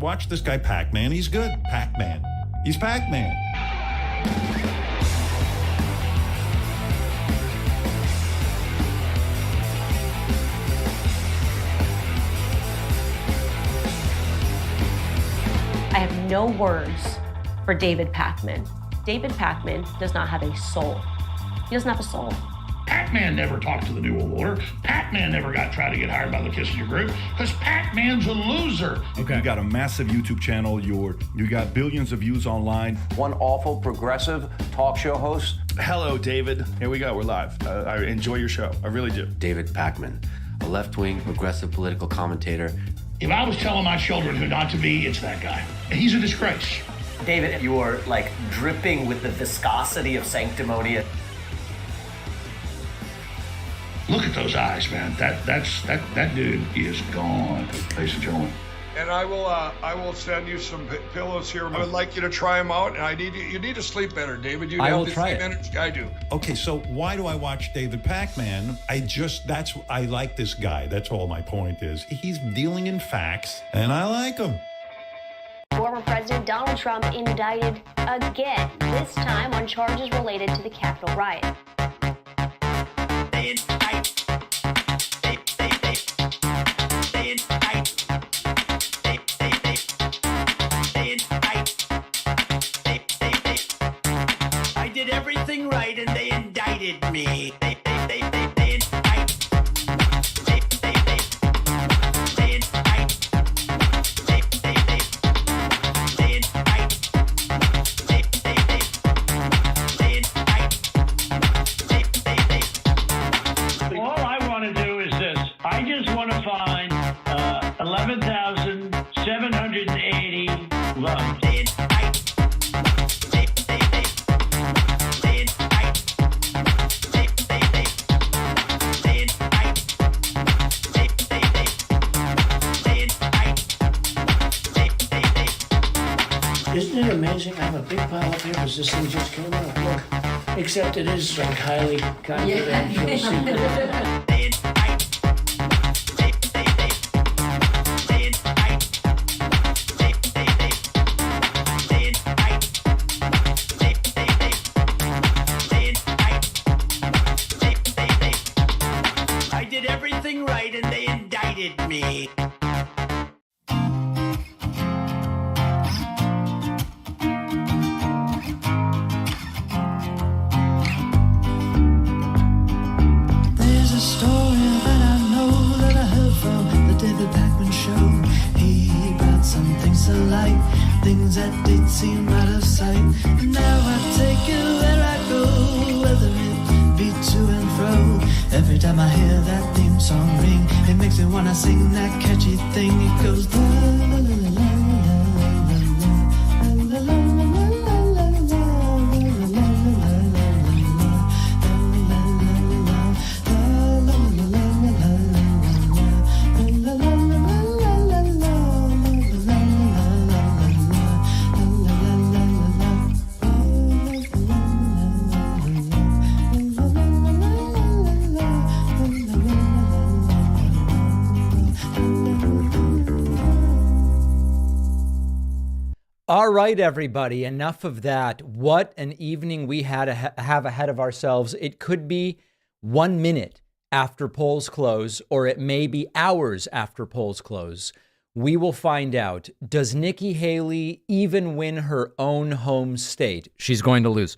watch this guy Pac-Man. He's good. Pac-Man. He's Pac-Man. I have no words for David Pakman. David Pakman does not have a soul. He doesn't have a soul. Pac-Man never talked to the New World Order. Pac-Man never tried to get hired by the Kissinger Group because Pac-Man's a loser. Okay. You got a massive YouTube channel. You got billions of views online. One awful progressive talk show host. Hello, David. Here we go. We're live. I enjoy your show. I really do. David Pakman, a left-wing progressive political commentator. If I was telling my children who not to be, it's that guy. And he's a disgrace. David, you are like dripping with the viscosity of sanctimony. Look at those eyes, man. That dude is gone, ladies and gentlemen. And I will send you some pillows here. I would like you to try them out, and you need to sleep better, David. You have the same energy I do. Okay, so why do I watch David Pakman? I like this guy. That's all my point is. He's dealing in facts, and I like him. Former President Donald Trump indicted again, this time on charges related to the Capitol riot. I did everything right and they indicted me. All I want to do is this. I just want to find 11,780 loves. Isn't it amazing? I have a big pile of papers. This thing just came out. Look. Except it is like highly confidential secret. I did everything right and they indicted me. There's a story that I know that I heard from the David Pakman Show. He brought some things to light, things that did seem out of sight. And now I take it where I go, whether it be to and fro. Every time I hear that theme song ring, it makes me wanna sing that catchy thing. It goes la la la la la la la la la la. All right, everybody, enough of that. What an evening we have ahead of ourselves. It could be 1 minute after polls close, or it may be hours after polls close. We will find out. Does Nikki Haley even win her own home state? She's going to lose.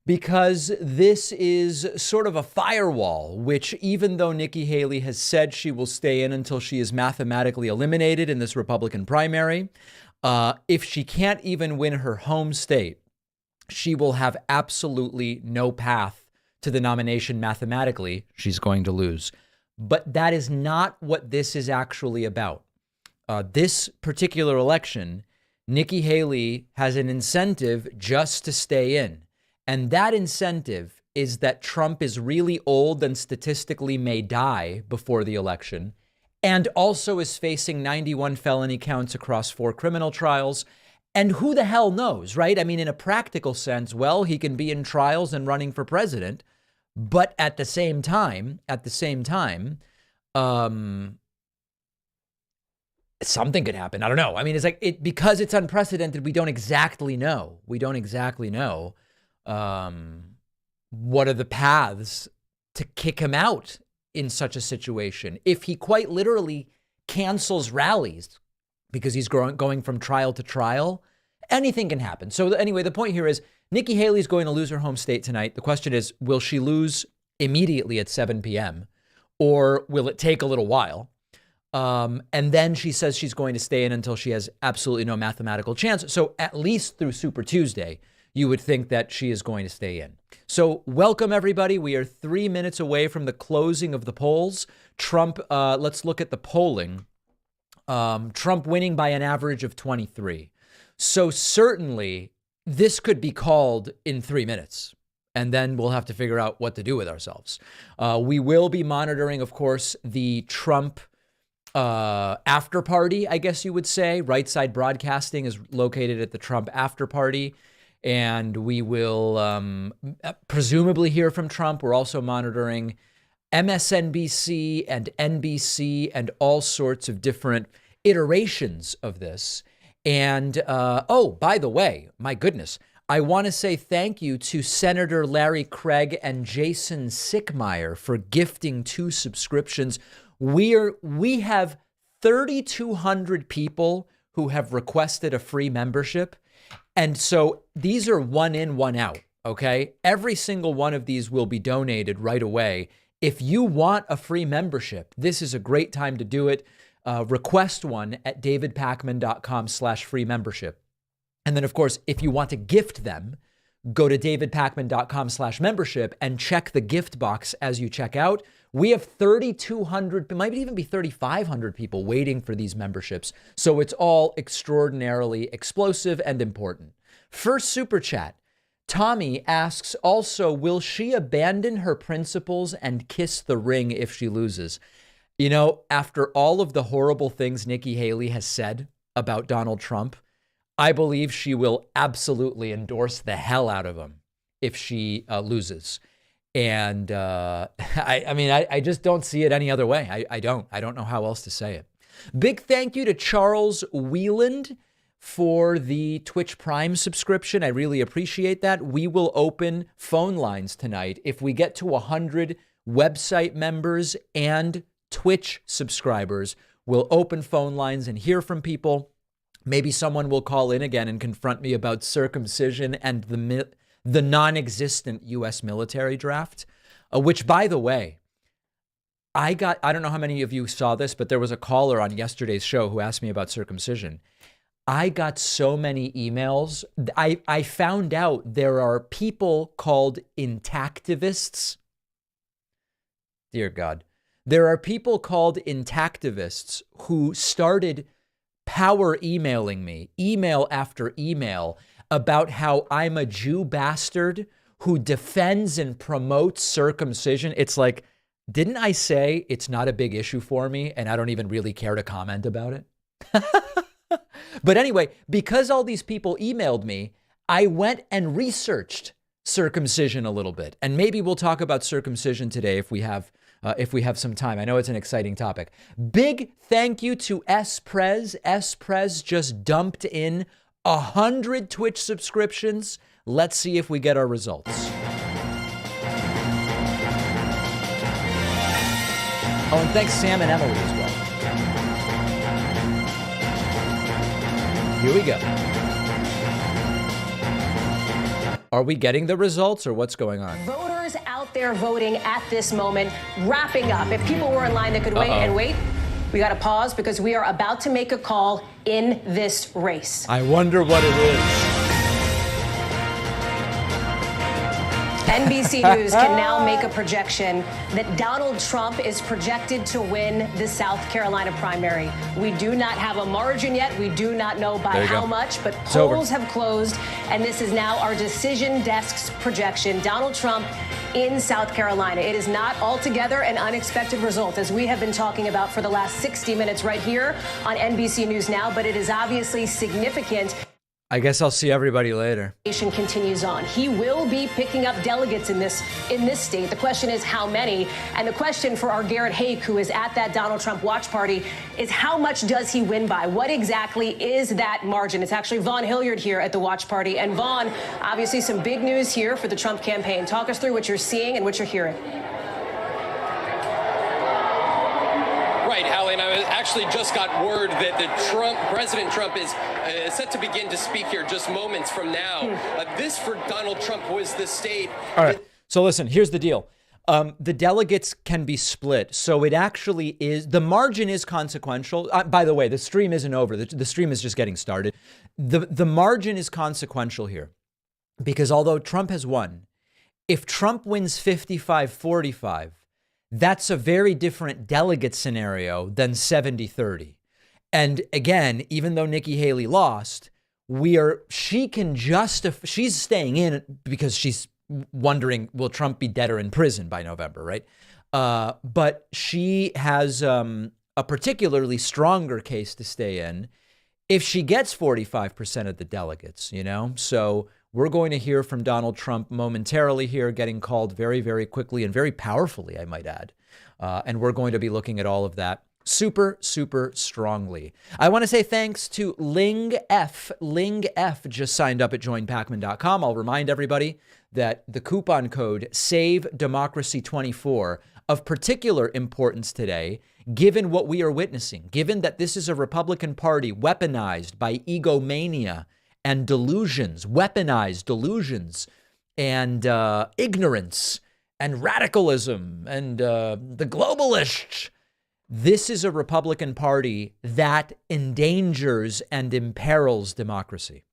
Because this is sort of a firewall, which even though Nikki Haley has said she will stay in until she is mathematically eliminated in this Republican primary, if she can't even win her home state, she will have absolutely no path to the nomination mathematically. She's going to lose. But that is not what this is actually about. This particular election, Nikki Haley has an incentive just to stay in. And that incentive is that Trump is really old and statistically may die before the election, and also is facing 91 felony counts across 4 criminal trials. And who the hell knows, right? I mean, in a practical sense, well, he can be in trials and running for president, but at the same time, something could happen. I don't know. I mean, it's like because it's unprecedented. We don't exactly know. What are the paths to kick him out in such a situation? If he quite literally cancels rallies because he's going from trial to trial, anything can happen. So anyway, the point here is Nikki Haley's going to lose her home state tonight. The question is, will she lose immediately at 7 p.m. or will it take a little while? And then she says she's going to stay in until she has absolutely no mathematical chance. So at least through Super Tuesday, you would think that she is going to stay in. So welcome, everybody. We are 3 minutes away from the closing of the polls. Trump, let's look at the polling. Trump winning by an average of 23. So certainly this could be called in 3 minutes. And then we'll have to figure out what to do with ourselves. We will be monitoring, of course, the Trump after party, I guess you would say. Right Side Broadcasting is located at the Trump after party. And we will presumably hear from Trump. We're also monitoring MSNBC and NBC and all sorts of different iterations of this. And, oh, by the way, my goodness, I want to say thank you to Senator Larry Craig and Jason Sickmeyer for gifting 2 subscriptions. We have 3,200 people who have requested a free membership. And so these are one in, one out, okay? Every single one of these will be donated right away. If you want a free membership, this is a great time to do it. Request one at davidpakman.com/free membership. And then, of course, if you want to gift them, go to davidpakman.com/membership and check the gift box as you check out. We have 3,200, might even be 3,500 people waiting for these memberships. So it's all extraordinarily explosive and important. First super chat. Tommy asks also, will she abandon her principles and kiss the ring if she loses? You know, after all of the horrible things Nikki Haley has said about Donald Trump, I believe she will absolutely endorse the hell out of him if she loses. And I just don't see it any other way. I don't know how else to say it. Big thank you to Charles Wieland for the Twitch Prime subscription. I really appreciate that. We will open phone lines tonight. If we get to 100 website members and Twitch subscribers, we'll open phone lines and hear from people. Maybe someone will call in again and confront me about circumcision and the non-existent U.S. military draft, which, by the way, I don't know how many of you saw this, but there was a caller on yesterday's show who asked me about circumcision. I got so many emails. I found out there are people called intactivists. Dear God. There are people called intactivists who started power emailing me, email after email, about how I'm a Jew bastard who defends and promotes circumcision. It's like, didn't I say it's not a big issue for me and I don't even really care to comment about it? But anyway, because all these people emailed me, I went and researched circumcision a little bit. And maybe we'll talk about circumcision today if we have some time. I know it's an exciting topic. Big thank you to S-Prez. S-Prez just dumped in 100 Twitch subscriptions. Let's see if we get our results. Oh, and thanks Sam and Emily as well. Here we go. Are we getting the results or what's going on? Voters out there voting at this moment, wrapping up. If people were in line that could wait and wait, we got to pause because we are about to make a call in this race. I wonder what it is. NBC News can now make a projection that Donald Trump is projected to win the South Carolina primary. We do not have a margin yet. We do not know by how much, but polls have closed, and this is now our decision desk's projection. Donald Trump in South Carolina. It is not altogether an unexpected result, as we have been talking about for the last 60 minutes right here on NBC News Now, but it is obviously significant. I guess I'll see everybody later. Continues on. He will be picking up delegates in this state. The question is how many? And the question for our Garrett Haake, who is at that Donald Trump watch party, is how much does he win by? What exactly is that margin? It's actually Vaughn Hilliard here at the watch party. And Vaughn, obviously some big news here for the Trump campaign. Talk us through what you're seeing and what you're hearing. Right, Hallie, and I actually just got word that President Trump is set to begin to speak here just moments from now. This for Donald Trump was the state. All right, so listen, here's the deal. The delegates can be split. So it actually is, the margin is consequential. By the way, the stream isn't over. The stream is just getting started. The margin is consequential here because although Trump has won, if Trump wins 55-45, that's a very different delegate scenario than 70-30. And again, even though Nikki Haley lost, she's staying in because she's wondering, will Trump be dead or in prison by November, right? But she has a particularly stronger case to stay in if she gets 45% of the delegates, you know? So we're going to hear from Donald Trump momentarily here, getting called very, very quickly and very powerfully, I might add. And we're going to be looking at all of that super, super strongly. I want to say thanks to Ling F. Ling F just signed up at joinpacman.com. I'll remind everybody that the coupon code SAVEDemocracy24 of particular importance today, given what we are witnessing, given that this is a Republican Party weaponized by egomania and delusions, weaponized delusions and ignorance and radicalism and the globalists. This is a Republican Party that endangers and imperils democracy.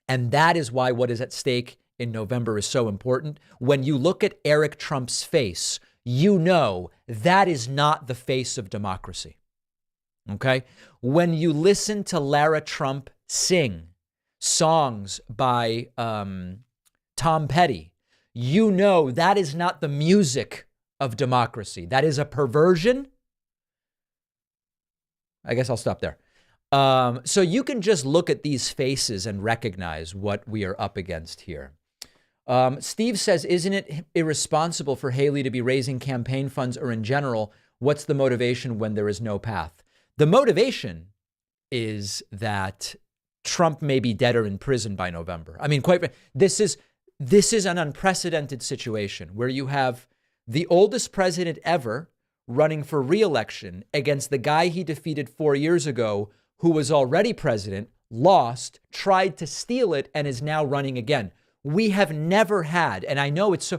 And that is why what is at stake in November is so important. When you look at Eric Trump's face, you know that is not the face of democracy. Okay? When you listen to Lara Trump sing songs by Tom Petty, you know that is not the music of democracy. That is a perversion. I guess I'll stop there. So you can just look at these faces and recognize what we are up against here. Steve says, isn't it irresponsible for Haley to be raising campaign funds, or in general, what's the motivation when there is no path? The motivation is that Trump may be dead or in prison by November. I mean, this is an unprecedented situation where you have the oldest president ever running for re-election against the guy he defeated 4 years ago, who was already president, lost, tried to steal it, and is now running again. We have never had, and I know it's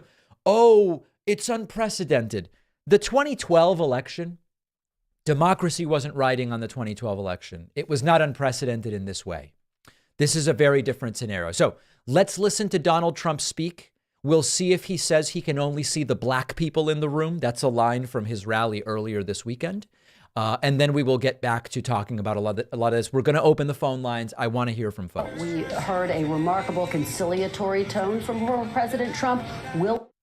it's unprecedented. The 2012 election, democracy wasn't riding on the 2012 election. It was not unprecedented in this way. This is a very different scenario. So let's listen to Donald Trump speak. We'll see if he says he can only see the black people in the room. That's a line from his rally earlier this weekend. And then we will get back to talking about a lot of this. We're going to open the phone lines. I want to hear from folks. We heard a remarkable conciliatory tone from former President Trump.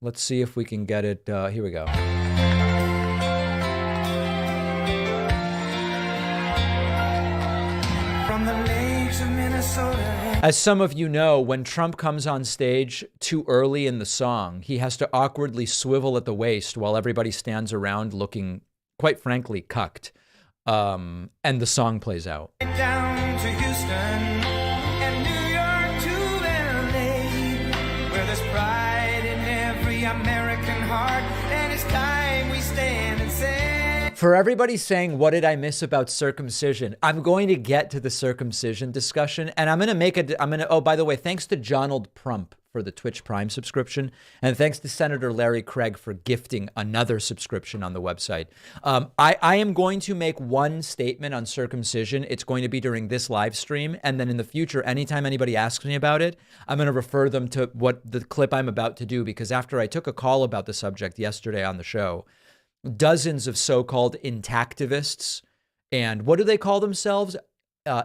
Let's see if we can get it. Here we go. From the lakes of Minnesota. As some of you know, when Trump comes on stage too early in the song, he has to awkwardly swivel at the waist while everybody stands around looking, quite frankly, cucked. And the song plays out. Down to Houston and New York to LA, where there's pride in every American heart, and it's time we stand and say. For everybody saying, what did I miss about circumcision? I'm going to get to the circumcision discussion, and oh, by the way, thanks to Jonald Prump for the Twitch Prime subscription, and thanks to Senator Larry Craig for gifting another subscription on the website. I am going to make one statement on circumcision. It's going to be during this live stream, and then in the future, anytime anybody asks me about it, I'm going to refer them to what the clip I'm about to do, because after I took a call about the subject yesterday on the show, dozens of so-called intactivists, and what do they call themselves?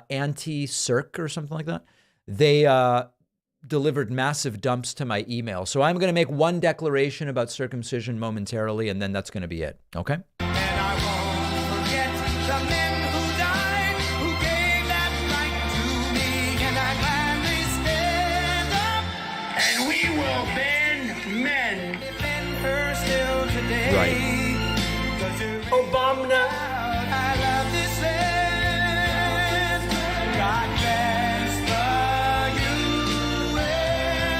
Anti-circ or something like that. They delivered massive dumps to my email. So I'm going to make one declaration about circumcision momentarily, and then that's going to be it. Okay? And I won't forget the men who died, who gave that right to me, and I plan Ben Men. Right. Obama.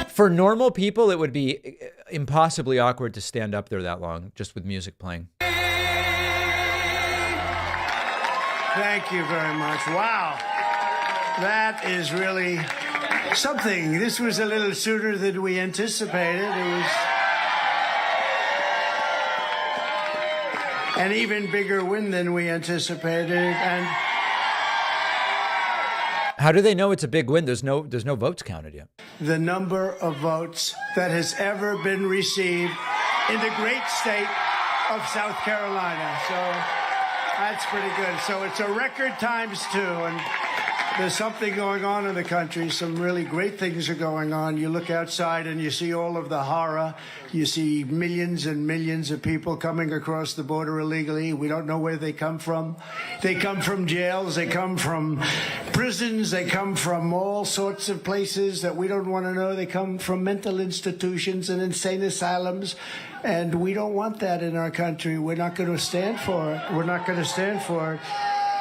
For normal people, it would be impossibly awkward to stand up there that long, just with music playing. Thank you very much. Wow. That is really something. This was a little sooner than we anticipated. It was an even bigger win than we anticipated. And how do they know it's a big win? There's no votes counted yet. The number of votes that has ever been received in the great state of South Carolina. So that's pretty good. So it's a record ×2, and there's something going on in the country. Some really great things are going on. You look outside and you see all of the horror. You see millions and millions of people coming across the border illegally. We don't know where they come from. They come from jails. They come from prisons. They come from all sorts of places that we don't want to know. They come from mental institutions and insane asylums. And we don't want that in our country. We're not going to stand for it. We're not going to stand for it.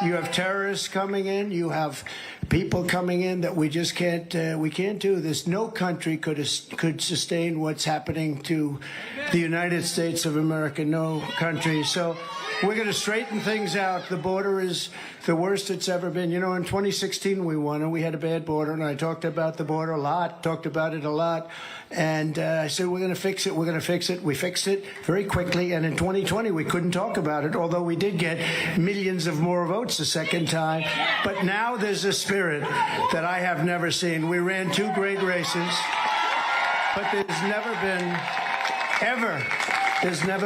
You have terrorists coming in. You have people coming in that we just can't. We can't do this. No country could sustain what's happening to the United States of America. No country. So we're going to straighten things out. The border is the worst it's ever been. You know, in 2016 we won, and we had a bad border, and I talked about the border a lot. Talked about it a lot. And I said, we're going to fix it. We're going to fix it. We fixed it very quickly. And in 2020, we couldn't talk about it, although we did get millions of more votes the second time. But now there's a spirit that I have never seen. We ran 2 great races, but there's never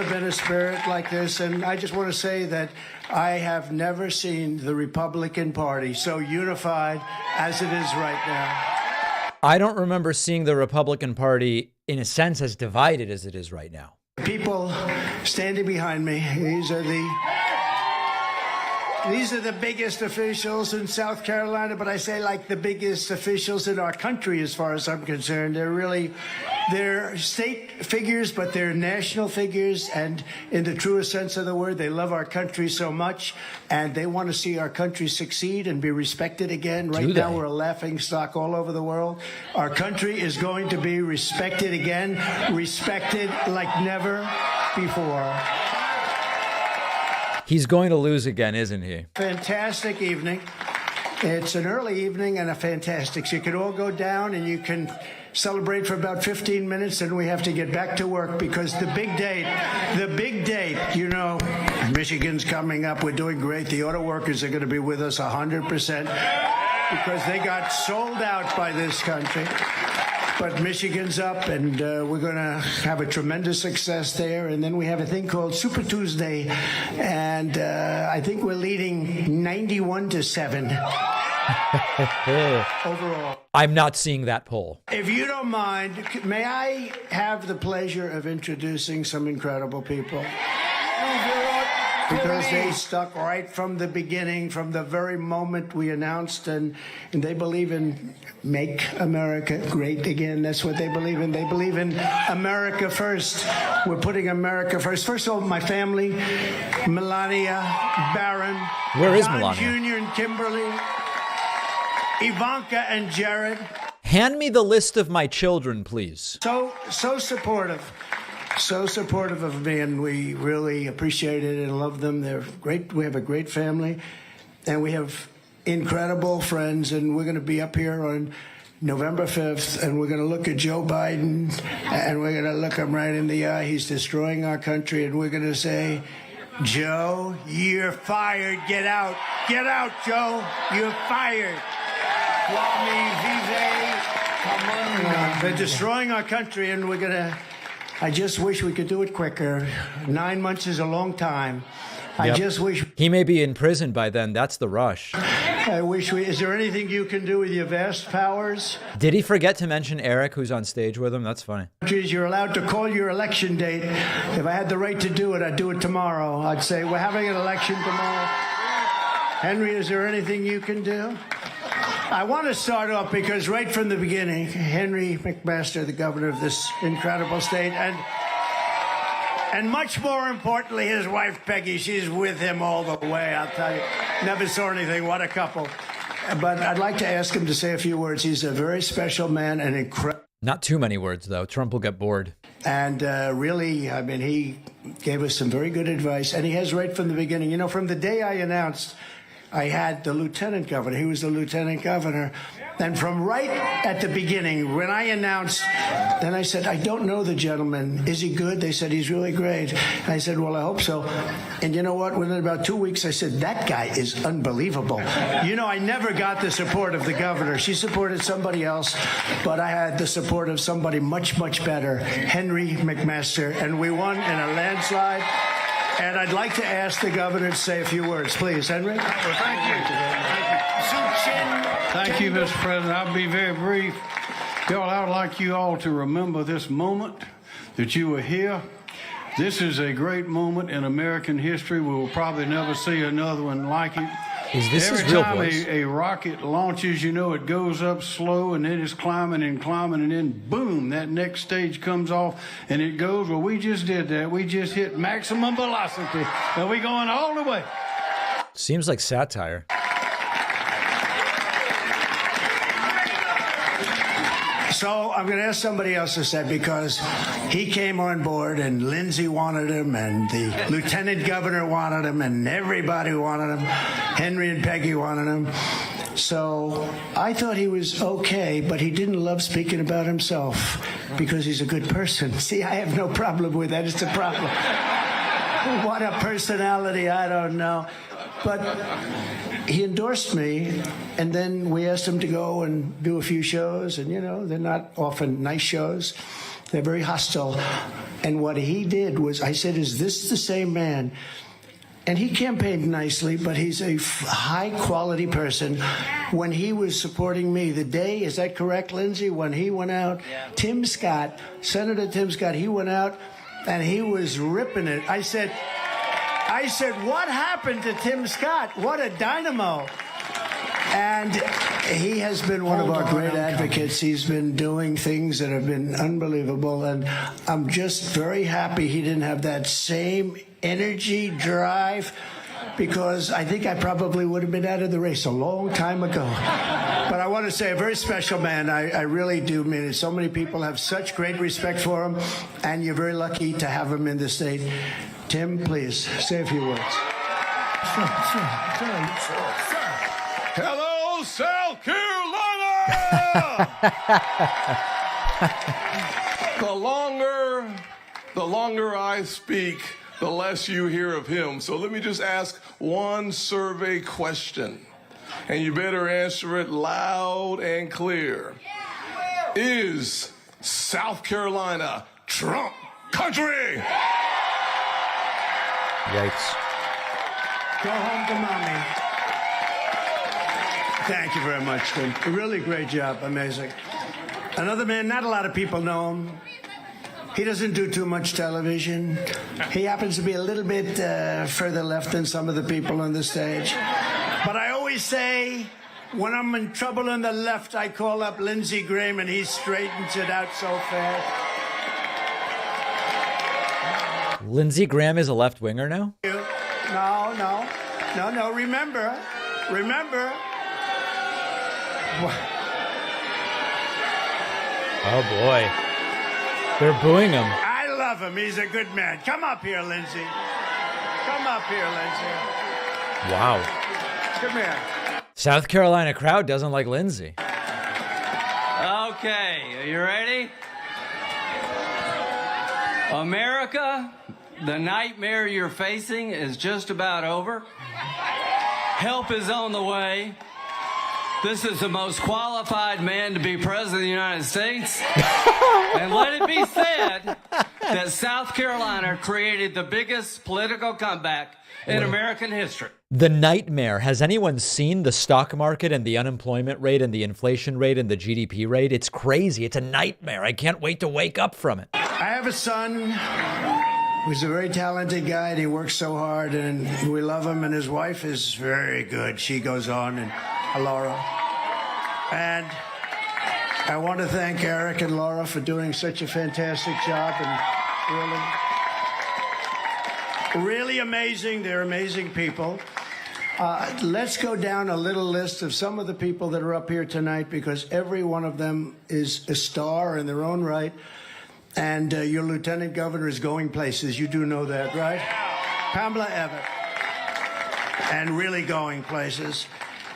been a spirit like this. And I just want to say that I have never seen the Republican Party so unified as it is right now. I don't remember seeing the Republican Party, in a sense, as divided as it is right now. People standing behind me, these are the biggest officials in South Carolina, but I say like the biggest officials in our country as far as I'm concerned. They're state figures, but they're national figures, and in the truest sense of the word, they love our country so much, and they want to see our country succeed and be respected again. Right now, we're a laughing stock all over the world. Our country is going to be respected again, respected like never before. He's going to lose again, isn't he? Fantastic evening. It's an early evening and a fantastic. So you can all go down and you can celebrate for about 15 minutes, and we have to get back to work because the big date, you know, Michigan's coming up. We're doing great. The auto workers are going to be with us 100% because they got sold out by this country. But Michigan's up, and we're going to have a tremendous success there. And then we have a thing called Super Tuesday, and I think we're leading 91-7 overall. I'm not seeing that poll. If you don't mind, may I have the pleasure of introducing some incredible people? Because they stuck right from the beginning, from the very moment we announced, and they believe in make America great again. That's what they believe in. They believe in America first. We're putting America first. First of all, my family, Melania, Barron, where is Don Melania? Jr. and Kimberly, Ivanka and Jared. Hand me the list of my children, please. So supportive. So supportive of me, and we really appreciate it and love them. They're great. We have a great family, and we have incredible friends, and we're going to be up here on November 5th, and we're going to look at Joe Biden, and we're going to look him right in the eye. He's destroying our country, and we're going to say, Joe, you're fired. Get out. Get out, Joe. You're fired. Kwame, Vive, come on. They're destroying our country, and we're going to... I just wish we could do it quicker. 9 months is a long time. I just wish... He may be in prison by then. That's the rush. I wish we... Is there anything you can do with your vast powers? Did he forget to mention Eric, who's on stage with him? That's funny. You're allowed to call your election date. If I had the right to do it, I'd do it tomorrow. I'd say, we're having an election tomorrow. Henry, is there anything you can do? I want to start off because right from the beginning, Henry McMaster, the governor of this incredible state, and much more importantly, his wife, Peggy, she's with him all the way, I'll tell you. Never saw anything. What a couple. But I'd like to ask him to say a few words. He's a very special man, an incredible... Not too many words, though. Trump will get bored. And really, I mean, he gave us some very good advice. And he has right from the beginning. You know, from the day I announced I had the lieutenant governor, he was the lieutenant governor. And from right at the beginning, when I announced, then I said, I don't know the gentleman. Is he good? They said, he's really great. And I said, well, I hope so. And you know what? Within about 2 weeks, I said, that guy is unbelievable. You know, I never got the support of the governor. She supported somebody else, but I had the support of somebody much, much better, Henry McMaster. And we won in a landslide. And I'd like to ask the governor to say a few words. Please, Henry. Well, thank you. Thank you, Mr. President. I'll be very brief. Y'all, I would like you all to remember this moment that you were here. This is a great moment in American history. We will probably never see another one like it. Is this Every his real time voice? a rocket launches, you know, it goes up slow and then it's climbing and climbing and then boom, that next stage comes off and it goes. Well, we just did that. We just hit maximum velocity and we're going all the way. Seems like satire. So I'm going to ask somebody else to say, because he came on board and Lindsey wanted him and the lieutenant governor wanted him and everybody wanted him. Henry and Peggy wanted him. So I thought he was okay, but he didn't love speaking about himself because he's a good person. See, I have no problem with that. It's a problem. What a personality, I don't know. But he endorsed me, and then we asked him to go and do a few shows, and, you know, they're not often nice shows. They're very hostile. And what he did was, I said, is this the same man? And he campaigned nicely, but he's a high-quality person. When he was supporting me, the day, is that correct, Lindsey, when he went out, yeah. Tim Scott, Senator Tim Scott, he went out, and he was ripping it. I said, what happened to Tim Scott? What a dynamo. And he has been one of our great advocates. He's been doing things that have been unbelievable. And I'm just very happy he didn't have that same energy, drive, because I think I probably would have been out of the race a long time ago. But I want to say, a very special man. I really do mean it. So many people have such great respect for him, and you're very lucky to have him in the state. Tim, please, say a few words. Hello, South Carolina! The longer I speak, the less you hear of him. So let me just ask one survey question, and you better answer it loud and clear. Is South Carolina Trump country? Yikes. Go home to mommy. Thank you very much, Tim. Really great job. Amazing. Another man, not a lot of people know him. He doesn't do too much television. He happens to be a little bit further left than some of the people on the stage. But I always say, when I'm in trouble on the left, I call up Lindsey Graham and he straightens it out so fast. Lindsey Graham is a left-winger now? No. Remember. Oh, boy. They're booing him. I love him. He's a good man. Come up here, Lindsey. Wow. Come here. South Carolina crowd doesn't like Lindsey. Okay, are you ready? America, the nightmare you're facing is just about over. Help is on the way. This is the most qualified man to be president of the United States. And let it be said that South Carolina created the biggest political comeback in American history. The nightmare. Has anyone seen the stock market and the unemployment rate and the inflation rate and the GDP rate? It's crazy. It's a nightmare. I can't wait to wake up from it. I have a son who's a very talented guy, and he works so hard, and we love him, and his wife is very good. She goes on, and Laura. And I want to thank Eric and Laura for doing such a fantastic job and really amazing. They're amazing people. Let's go down a little list of some of the people that are up here tonight, because every one of them is a star in their own right. And your lieutenant governor is going places. You do know that, right? Pamela Abbott. And really going places.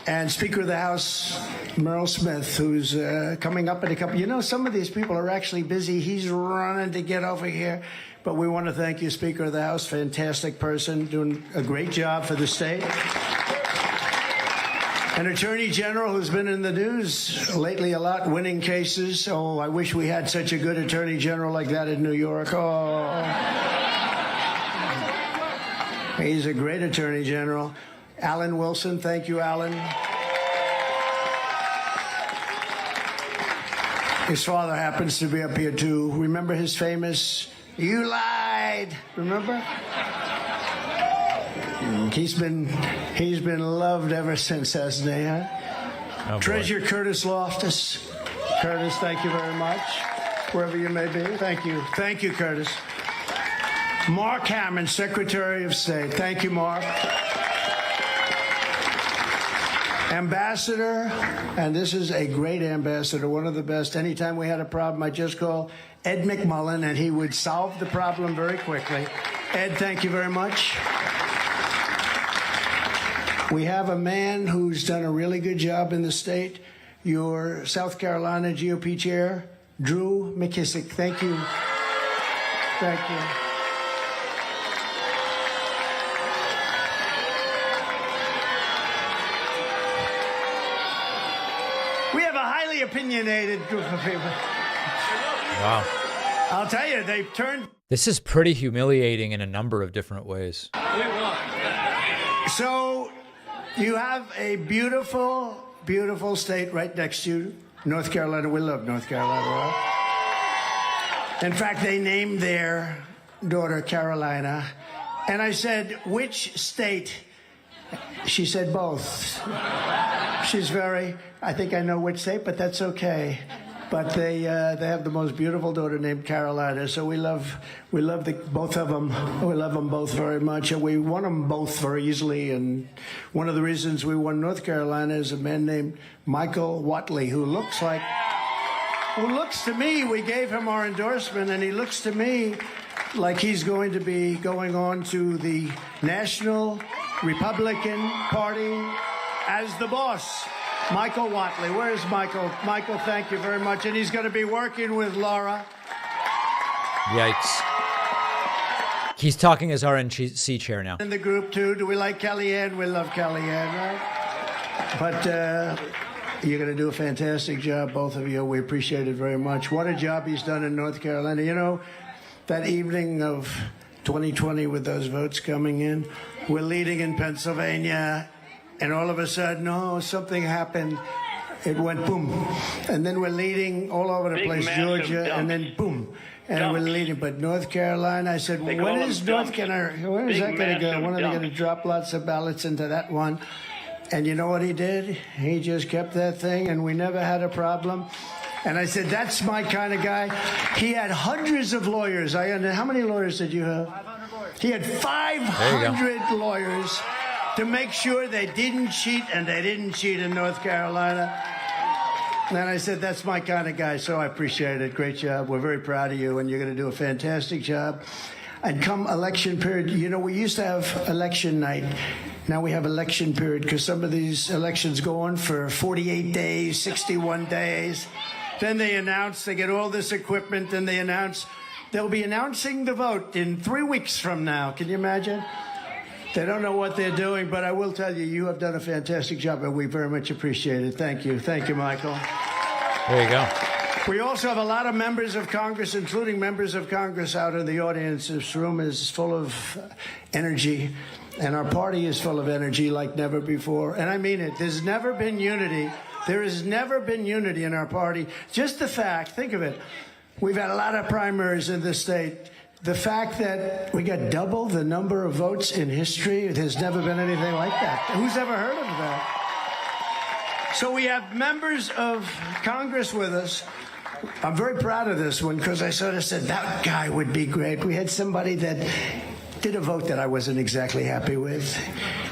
And Speaker of the House, Merrill Smith, who's coming up in a couple. You know, some of these people are actually busy. He's running to get over here. But we want to thank you, Speaker of the House. Fantastic person, doing a great job for the state. An Attorney General who's been in the news lately a lot, winning cases. Oh, I wish we had such a good Attorney General like that in New York. Oh. He's a great Attorney General. Alan Wilson, thank you, Alan. His father happens to be up here, too. Remember his famous, "You lied," remember? He's been loved ever since, hasn't he, huh? Oh, Treasurer Curtis Loftus. Curtis, thank you very much, wherever you may be. Thank you. Thank you, Curtis. Mark Hammond, Secretary of State. Thank you, Mark. Ambassador, and this is a great ambassador, one of the best. Anytime we had a problem, I just call Ed McMullen, and he would solve the problem very quickly. Ed, thank you very much. We have a man who's done a really good job in the state, your South Carolina GOP chair, Drew McKissick. Thank you. Thank you. We have a highly opinionated group of people. Wow. I'll tell you, they've turned. This is pretty humiliating in a number of different ways. So you have a beautiful, beautiful state right next to you, North Carolina. We love North Carolina, right? In fact, they named their daughter Carolina. And I said, which state? She said both. She's very, I think I know which state, but that's okay. But they have the most beautiful daughter named Carolina. So we love both of them. We love them both very much, and we won them both very easily. And one of the reasons we won North Carolina is a man named Michael Whatley, who looks to me, we gave him our endorsement, and he looks to me like he's going to be going on to the National Republican Party as the boss. Michael Whatley. Where's Michael? Michael, thank you very much. And he's going to be working with Laura. Yikes. He's talking as RNC chair now. In the group, too. Do we like Kellyanne? We love Kellyanne, right? But you're going to do a fantastic job, both of you. We appreciate it very much. What a job he's done in North Carolina. You know, that evening of 2020 with those votes coming in, we're leading in Pennsylvania. And all of a sudden, something happened. It went boom. And then we're leading all over the place, Georgia, and then boom. And we're leading. But North Carolina, I said, when is that going to go? When are they going to drop lots of ballots into that one? And you know what he did? He just kept that thing, and we never had a problem. And I said, that's my kind of guy. He had hundreds of lawyers. How many lawyers did you have? 500 lawyers. He had 500 lawyers to make sure they didn't cheat, and they didn't cheat in North Carolina. And I said, that's my kind of guy, so I appreciate it. Great job. We're very proud of you, and you're going to do a fantastic job. And come election period, you know, we used to have election night. Now we have election period because some of these elections go on for 48 days, 61 days. Then they announce, they get all this equipment, and they announce, they'll be announcing the vote in 3 weeks from now. Can you imagine? They don't know what they're doing, but I will tell you, you have done a fantastic job, and we very much appreciate it. Thank you. Thank you, Michael. There you go. We also have a lot of members of Congress, including members of Congress out in the audience. This room is full of energy, and our party is full of energy like never before. And I mean it. There's never been unity. There has never been unity in our party. Just the fact, think of it, we've had a lot of primaries in this state. The fact that we got double the number of votes in history, there's never been anything like that. Who's ever heard of that? So we have members of Congress with us. I'm very proud of this one because I sort of said that guy would be great. We had somebody that did a vote that I wasn't exactly happy with.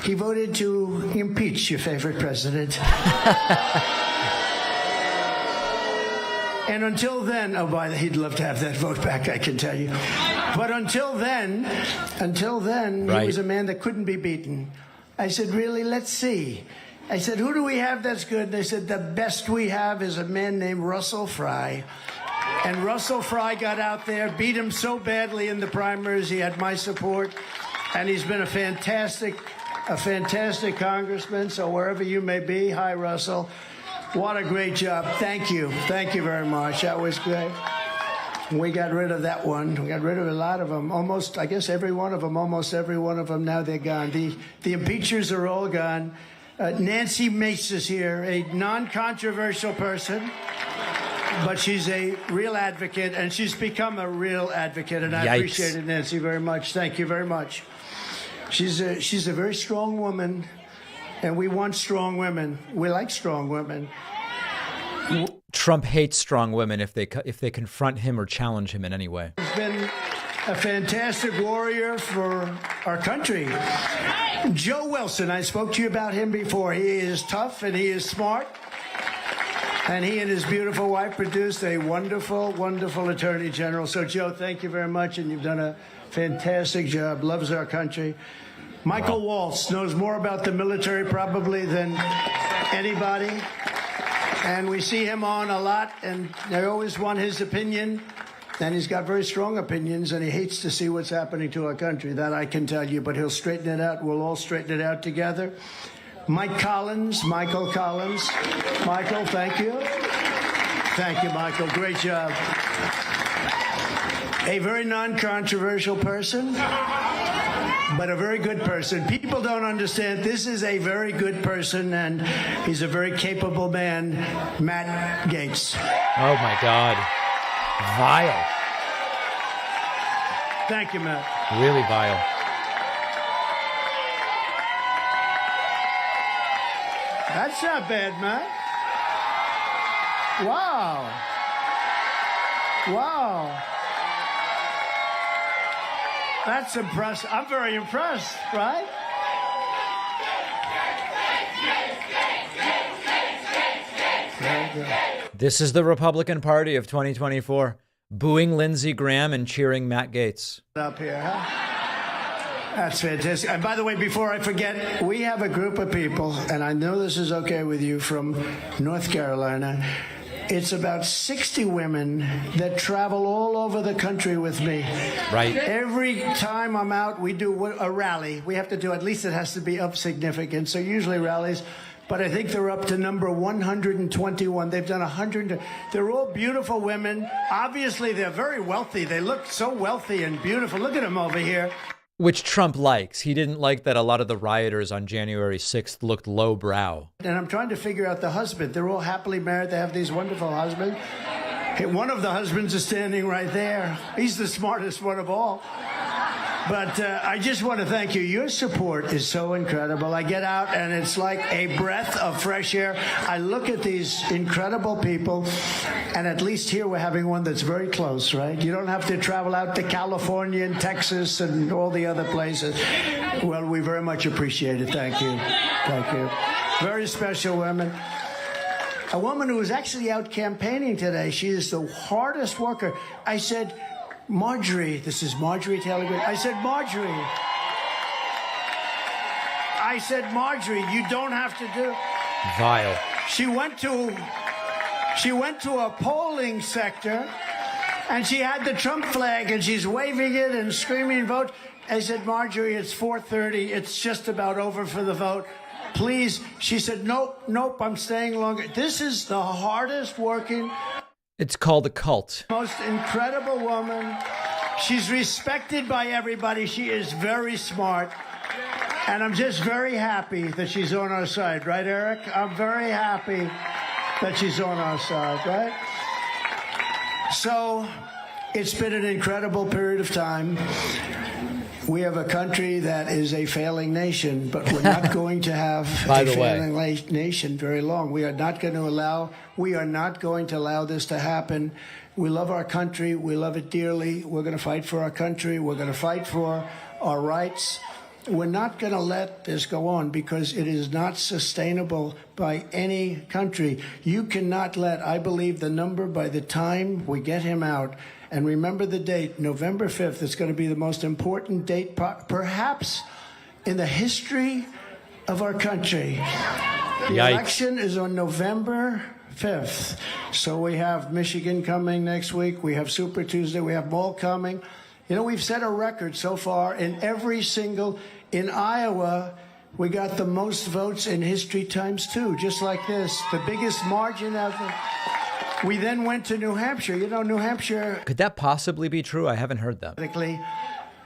He voted to impeach your favorite president. And until then, he'd love to have that vote back, I can tell you. But until then, Right. He was a man that couldn't be beaten. I said, really, let's see. I said, who do we have that's good? And they said, the best we have is a man named Russell Fry. And Russell Fry got out there, beat him so badly in the primaries. He had my support. And he's been a fantastic congressman. So wherever you may be, hi, Russell. What a great job. Thank you. Thank you very much. That was great. We got rid of that one. We got rid of a lot of them. Almost, I guess, every one of them. Almost every one of them. Now they're gone. The impeachers are all gone. Nancy Mace is here, a non-controversial person, but she's a real advocate, and she's become a real advocate, and I appreciate it, Nancy, very much. Thank you very much. She's a very strong woman, and we want strong women. We like strong women. Trump hates strong women if they confront him or challenge him in any way. He's been a fantastic warrior for our country. Joe Wilson, I spoke to you about him before. He is tough and he is smart. And he and his beautiful wife produced a wonderful, wonderful attorney general. So, Joe, thank you very much. And you've done a fantastic job. Loves our country. Michael Waltz knows more about the military probably than anybody. And we see him on a lot. And I always want his opinion. And he's got very strong opinions, and he hates to see what's happening to our country. That I can tell you, but he'll straighten it out. We'll all straighten it out together. Michael Collins. Michael, thank you. Thank you, Michael. Great job. A very non-controversial person, but a very good person. People don't understand. This is a very good person, and he's a very capable man, Matt Gaetz. Oh, my God. Vile. Thank you, Matt. Really vile. That's not bad, Matt. Wow. That's impressive. I'm very impressed, right? This is the Republican Party of 2024, booing Lindsey Graham and cheering Matt Gaetz. Up here, huh? That's fantastic. And by the way, before I forget, we have a group of people, and I know this is okay with you, from North Carolina. It's about 60 women that travel all over the country with me. Right. Every time I'm out, we do a rally. We have to do, at least it has to be up significant. So usually rallies. But I think they're up to number 121. They've done 100. They're all beautiful women. Obviously, they're very wealthy. They look so wealthy and beautiful. Look at them over here. Which Trump likes. He didn't like that a lot of the rioters on January 6th looked lowbrow. And I'm trying to figure out the husband. They're all happily married. They have these wonderful husbands. One of the husbands is standing right there. He's the smartest one of all. But I just want to thank you. Your support is so incredible. I get out and it's like a breath of fresh air. I look at these incredible people, and at least here we're having one that's very close, right? You don't have to travel out to California and Texas and all the other places. Well, we very much appreciate it. Thank you. Thank you. Very special women. A woman who was actually out campaigning today. She is the hardest worker. I said, Marjorie, this is Marjorie Taylor Greene. I said, Marjorie, you don't have to do. Vile. She went to a polling sector, and she had the Trump flag, and she's waving it and screaming, vote. I said, Marjorie, it's 4:30. It's just about over for the vote. Please. She said, nope, I'm staying longer. This is the hardest working. It's called a cult. Most incredible woman. She's respected by everybody. She is very smart. And I'm just very happy that she's on our side. Right, Eric? I'm very happy that she's on our side, right? So it's been an incredible period of time. We have a country that is a failing nation, but we're not going to have a failing nation very long. We are not going to allow this to happen. We love our country. We love it dearly. We're going to fight for our country. We're going to fight for our rights. We're not going to let this go on because it is not sustainable by any country. You cannot let, I believe, the number by the time we get him out. And remember the date, November 5th. It's going to be the most important date, perhaps, in the history of our country. The election is on November 5th. So we have Michigan coming next week. We have Super Tuesday. We have Ball coming. You know, we've set a record so far in every single... In Iowa, we got the most votes in history times 2, just like this. The biggest margin ever. We then went to New Hampshire. You know, New Hampshire... Could that possibly be true? I haven't heard that.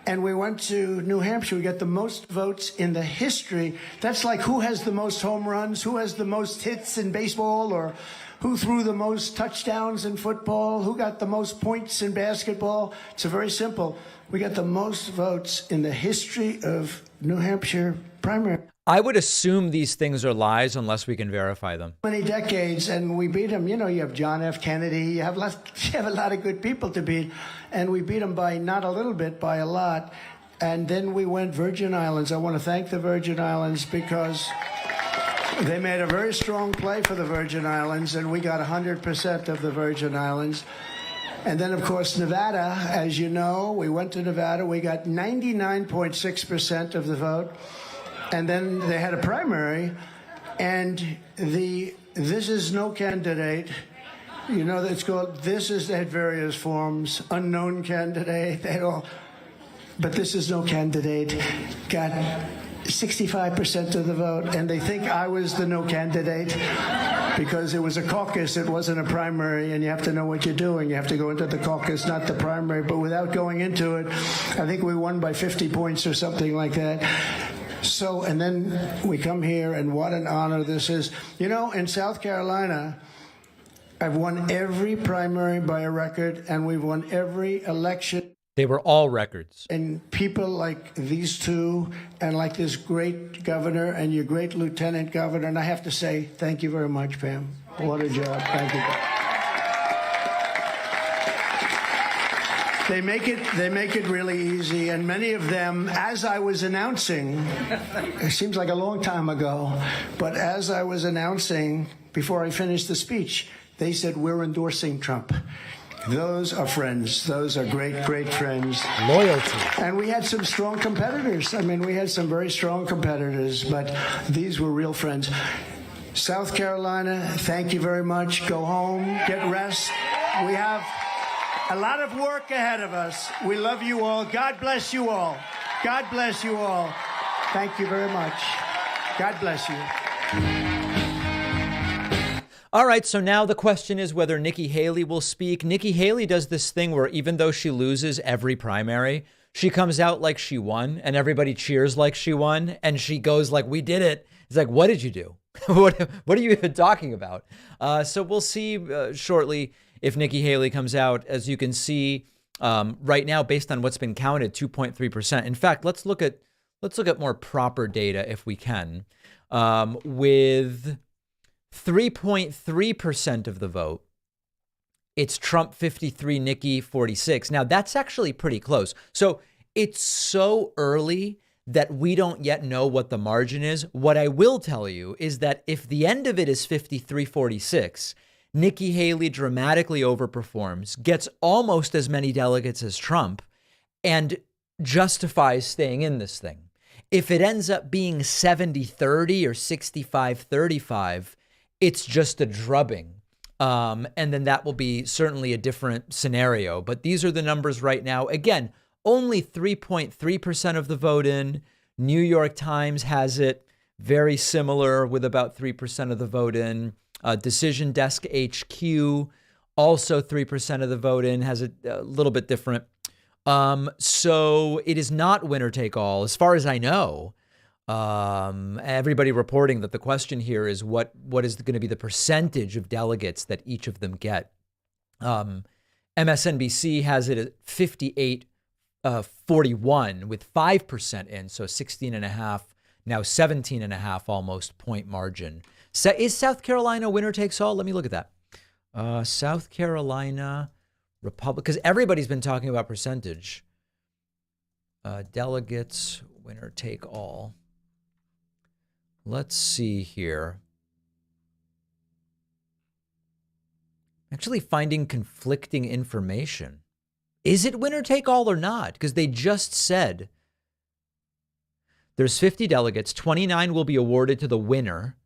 And we went to New Hampshire. We got the most votes in the history. That's like who has the most home runs, who has the most hits in baseball, or who threw the most touchdowns in football, who got the most points in basketball. It's very simple. We got the most votes in the history of New Hampshire primary. I would assume these things are lies unless we can verify them. Many decades, and we beat them. You know, you have John F. Kennedy. You have a lot of good people to beat, and we beat them by not a little bit, by a lot. And then we went Virgin Islands. I want to thank the Virgin Islands because they made a very strong play for the Virgin Islands, and we got 100% of the Virgin Islands. And then, of course, Nevada, as you know, we went to Nevada. We got 99.6% of the vote. And then they had a primary, and this is no candidate. You know, it's called, they had various forms, unknown candidate, but this is no candidate, got 65% of the vote, and they think I was the no candidate because it was a caucus, it wasn't a primary, and you have to know what you're doing. You have to go into the caucus, not the primary, but without going into it, I think we won by 50 points or something like that. So, and then we come here, and what an honor this is. You know, in South Carolina, I've won every primary by a record, and we've won every election. They were all records. And people like these two, and like this great governor, and your great lieutenant governor, and I have to say, thank you very much, Pam. What a job. Thank you. They make it really easy, and many of them, as I was announcing, it seems like a long time ago, but as I was announcing, before I finished the speech, they said, we're endorsing Trump. Those are friends. Those are great, great friends. Loyalty. And we had some strong competitors. I mean, we had some very strong competitors, but these were real friends. South Carolina, thank you very much. Go home, get rest. We have a lot of work ahead of us. We love you all. God bless you all. God bless you all. Thank you very much. God bless you. All right, so now the question is whether Nikki Haley will speak. Nikki Haley does this thing where even though she loses every primary, she comes out like she won and everybody cheers like she won. And she goes like, we did it. It's like, what did you do? What are you even talking about? So we'll see shortly if Nikki Haley comes out. As you can see right now, based on what's been counted, 2.3%. In fact, let's look at more proper data if we can. With 3.3% of the vote, it's Trump 53, Nikki 46. Now, that's actually pretty close. So it's so early that we don't yet know what the margin is. What I will tell you is that if the end of it is 53-46, Nikki Haley dramatically overperforms, gets almost as many delegates as Trump, and justifies staying in this thing. If it ends up being 70-30 or 65-35, it's just a drubbing. And then that will be certainly a different scenario. But these are the numbers right now. Again, only 3.3% of the vote in. New York Times has it very similar with about 3% of the vote in. Decision Desk HQ, also 3% of the vote in, has it a little bit different. So it is not winner take all, as far as I know. Everybody reporting that the question here is what is going to be the percentage of delegates that each of them get. MSNBC has it at 58 41 with 5% in, so 16.5, now 17.5 almost point margin. Is South Carolina winner takes all? Let me look at that. South Carolina Republic, because everybody's been talking about percentage. Delegates, winner take all. Let's see here. Actually finding conflicting information. Is it winner take all or not? Because they just said there's 50 delegates, 29 will be awarded to the winner,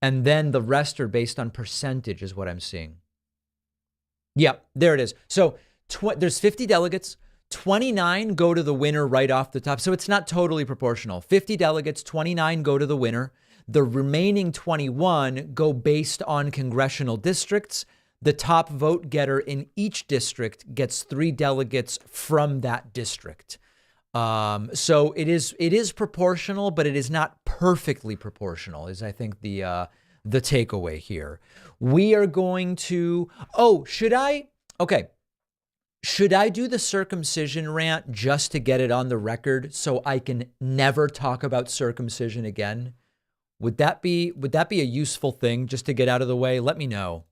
and then the rest are based on percentage is what I'm seeing. Yep, there it is. So there's 50 delegates, 29 go to the winner right off the top. So it's not totally proportional. 50 delegates, 29 go to the winner. The remaining 21 go based on congressional districts. The top vote getter in each district gets 3 delegates from that district. So it is proportional, but it is not perfectly proportional, is I think the takeaway here. We are going to, should I do the circumcision rant just to get it on the record so I can never talk about circumcision again? Would that be a useful thing just to get out of the way? Let me know.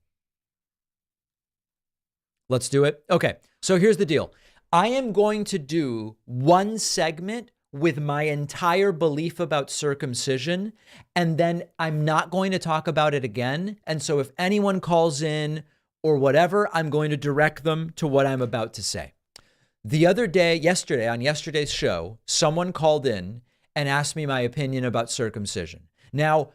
Let's do it. Okay, so here's the deal. I am going to do one segment with my entire belief about circumcision, and then I'm not going to talk about it again. And so if anyone calls in or whatever, I'm going to direct them to what I'm about to say. The other day, on yesterday's show, someone called in and asked me my opinion about circumcision. Now,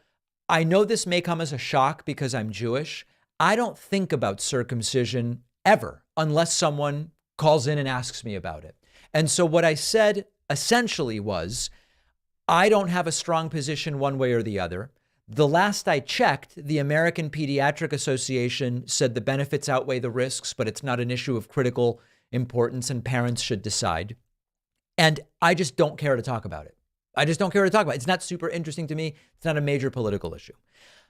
I know this may come as a shock because I'm Jewish. I don't think about circumcision ever unless someone calls in and asks me about it. And so what I said essentially was, I don't have a strong position one way or the other. The last I checked, the American Pediatric Association said the benefits outweigh the risks, but it's not an issue of critical importance and parents should decide. And I just don't care to talk about it. It's not super interesting to me. It's not a major political issue.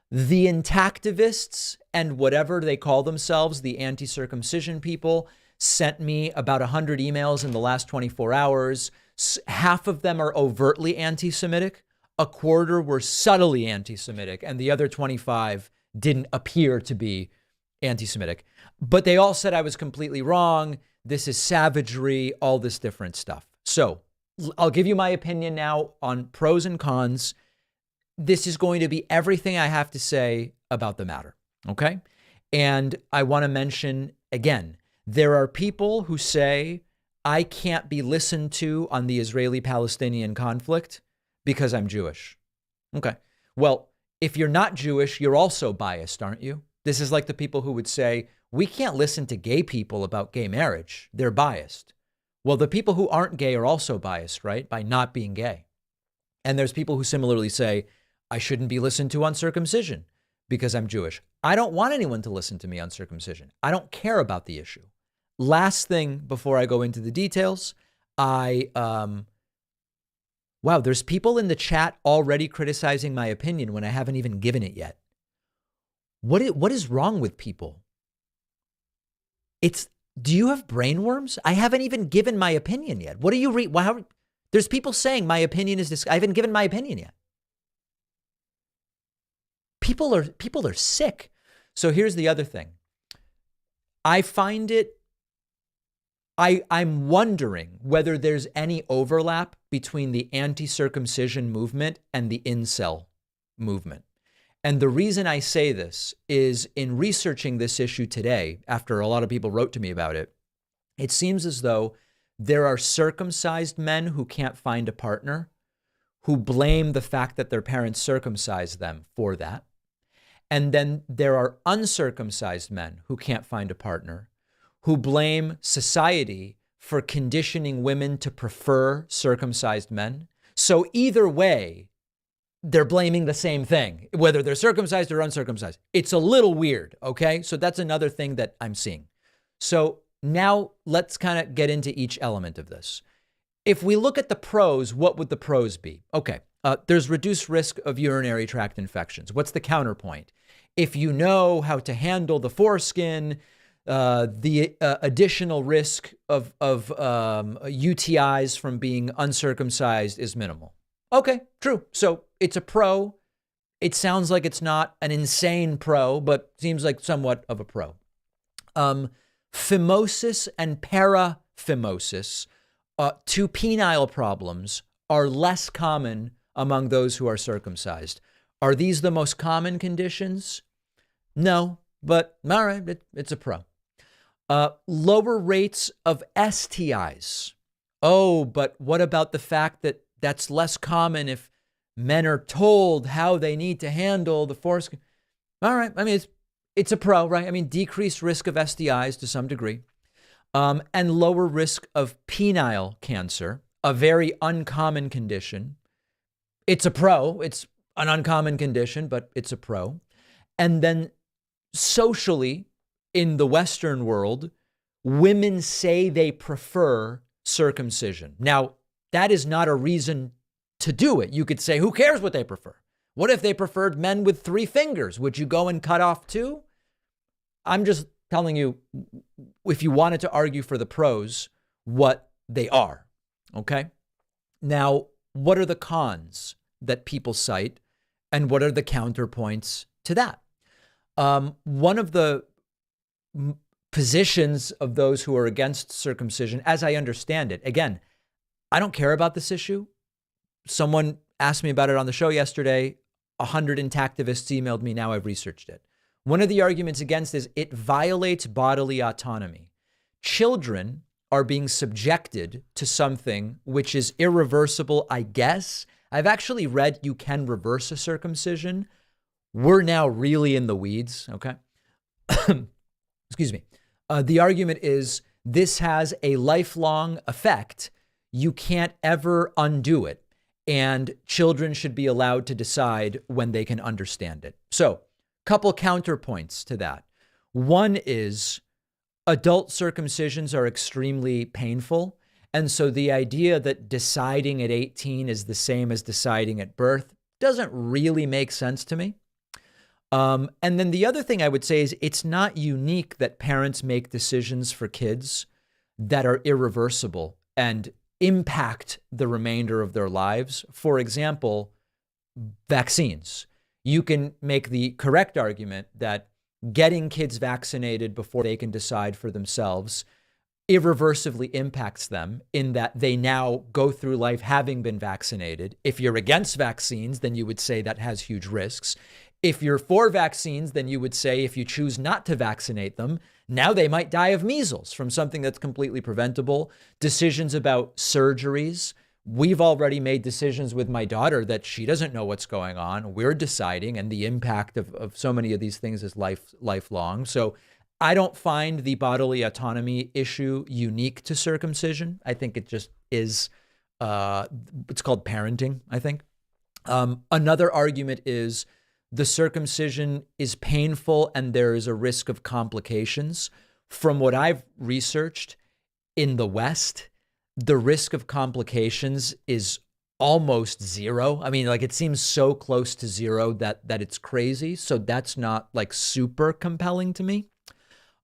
The intactivists and whatever they call themselves, the anti-circumcision people, sent me about 100 emails in the last 24 hours. Half of them are overtly anti-Semitic. A quarter were subtly anti-Semitic, and the other 25 didn't appear to be anti-Semitic. But they all said I was completely wrong. This is savagery, all this different stuff. So I'll give you my opinion now on pros and cons. This is going to be everything I have to say about the matter, okay? And I want to mention, again, there are people who say I can't be listened to on the Israeli-Palestinian conflict because I'm Jewish. Okay. Well, if you're not Jewish, you're also biased, aren't you? This is like the people who would say, we can't listen to gay people about gay marriage. They're biased. Well, the people who aren't gay are also biased, right? By not being gay. And there's people who similarly say, I shouldn't be listened to on circumcision because I'm Jewish. I don't want anyone to listen to me on circumcision. I don't care about the issue. Last thing before I go into the details, wow, there's people in the chat already criticizing my opinion when I haven't even given it yet. What is wrong with people? Do you have brainworms? I haven't even given my opinion yet. What do you read? There's people saying my opinion is this. I haven't given my opinion yet. People are sick. So here's the other thing. I find it, I'm wondering whether there's any overlap between the anti-circumcision movement and the incel movement. And the reason I say this is in researching this issue today, after a lot of people wrote to me about it, it seems as though there are circumcised men who can't find a partner who blame the fact that their parents circumcised them for that. And then there are uncircumcised men who can't find a partner who blame society for conditioning women to prefer circumcised men. So either way, they're blaming the same thing, whether they're circumcised or uncircumcised. It's a little weird, okay? So that's another thing that I'm seeing. So now let's kind of get into each element of this. If we look at the pros, what would the pros be? Okay, there's reduced risk of urinary tract infections. What's the counterpoint? If you know how to handle the foreskin, the additional risk of UTIs from being uncircumcised is minimal. Okay, true. So it's a pro. It sounds like it's not an insane pro, but seems like somewhat of a pro. Phimosis and paraphimosis, two penile problems, are less common among those who are circumcised. Are these the most common conditions? No, but all right, it's a pro. Lower rates of STIs. Oh, but what about the fact that that's less common if men are told how they need to handle the foreskin? All right, I mean, it's a pro, right? I mean, decreased risk of STIs to some degree, and lower risk of penile cancer, a very uncommon condition. It's a pro. It's an uncommon condition, but it's a pro. And then socially, in the Western world, women say they prefer circumcision. Now, that is not a reason to do it. You could say, who cares what they prefer? What if they preferred men with 3 fingers? Would you go and cut off 2? I'm just telling you, if you wanted to argue for the pros, what they are. Okay? Now, what are the cons that people cite, and what are the counterpoints to that? One of the positions of those who are against circumcision, as I understand it, again, I don't care about this issue. Someone asked me about it on the show yesterday. 100 intactivists emailed me. Now I've researched it. One of the arguments against is it violates bodily autonomy. Children are being subjected to something which is irreversible, I guess. I've actually read you can reverse a circumcision. We're now really in the weeds, okay? Excuse me. The argument is this has a lifelong effect. You can't ever undo it. And children should be allowed to decide when they can understand it. So, couple counterpoints to that. One is adult circumcisions are extremely painful. And so the idea that deciding at 18 is the same as deciding at birth doesn't really make sense to me. And then the other thing I would say is it's not unique that parents make decisions for kids that are irreversible and impact the remainder of their lives. For example, vaccines. You can make the correct argument that getting kids vaccinated before they can decide for themselves irreversibly impacts them in that they now go through life having been vaccinated. If you're against vaccines, then you would say that has huge risks. If you're for vaccines, then you would say if you choose not to vaccinate them, now they might die of measles from something that's completely preventable. Decisions about surgeries. We've already made decisions with my daughter that she doesn't know what's going on. We're deciding, and the impact of so many of these things is lifelong. So I don't find the bodily autonomy issue unique to circumcision. I think it just is, it's called parenting, I think. Another argument is the circumcision is painful and there is a risk of complications. From what I've researched in the West, the risk of complications is almost zero. I mean, like it seems so close to zero that it's crazy. So that's not like super compelling to me.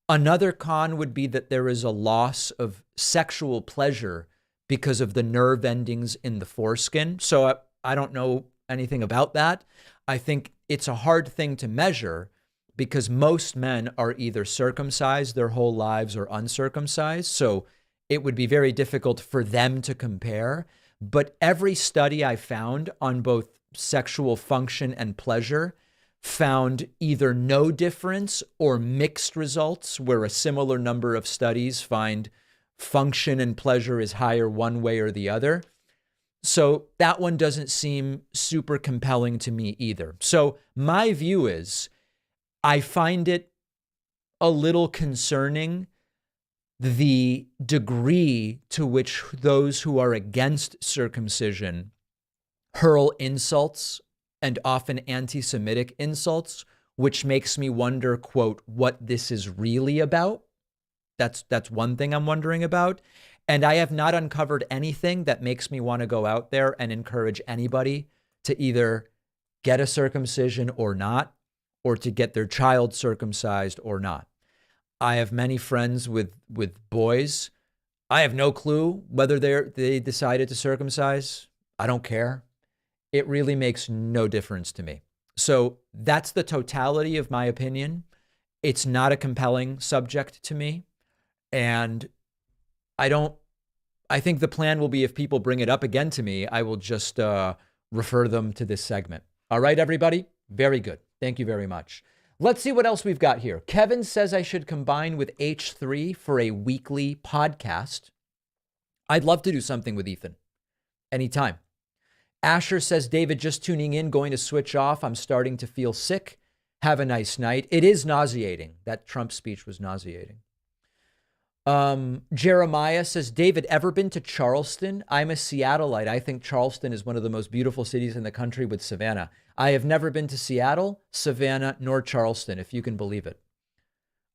Another con would be that there is a loss of sexual pleasure because of the nerve endings in the foreskin. So I don't know anything about that. I think it's a hard thing to measure because most men are either circumcised their whole lives or uncircumcised. So it would be very difficult for them to compare. But every study I found on both sexual function and pleasure found either no difference or mixed results, where a similar number of studies find function and pleasure is higher one way or the other. So that one doesn't seem super compelling to me either. So my view is I find it a little concerning the degree to which those who are against circumcision hurl insults and often anti-Semitic insults, which makes me wonder, quote, what this is really about. That's one thing I'm wondering about. And I have not uncovered anything that makes me want to go out there and encourage anybody to either get a circumcision or not, or to get their child circumcised or not. I have many friends with boys. I have no clue whether they decided to circumcise. I don't care. It really makes no difference to me. So that's the totality of my opinion. It's not a compelling subject to me. And I think the plan will be, if people bring it up again to me, I will just refer them to this segment. All right, everybody? Very good. Thank you very much. Let's see what else we've got here. Kevin says I should combine with H3 for a weekly podcast. I'd love to do something with Ethan. Anytime. Asher says, David, just tuning in, going to switch off. I'm starting to feel sick. Have a nice night. It is nauseating. That Trump speech was nauseating. Jeremiah says, David, ever been to Charleston? I'm a Seattleite. I think Charleston is one of the most beautiful cities in the country with Savannah. I have never been to Seattle, Savannah, nor Charleston, if you can believe it.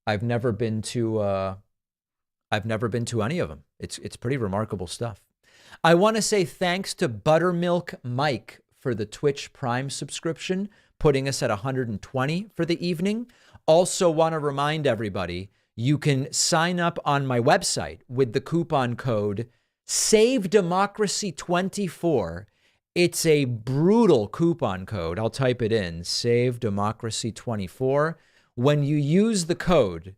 I've never been to any of them. It's pretty remarkable stuff. I want to say thanks to Buttermilk Mike for the Twitch Prime subscription, putting us at 120 for the evening. Also want to remind everybody, you can sign up on my website with the coupon code SAVEDEMOCRACY24. It's a brutal coupon code. I'll type it in, SAVEDEMOCRACY24. When you use the code,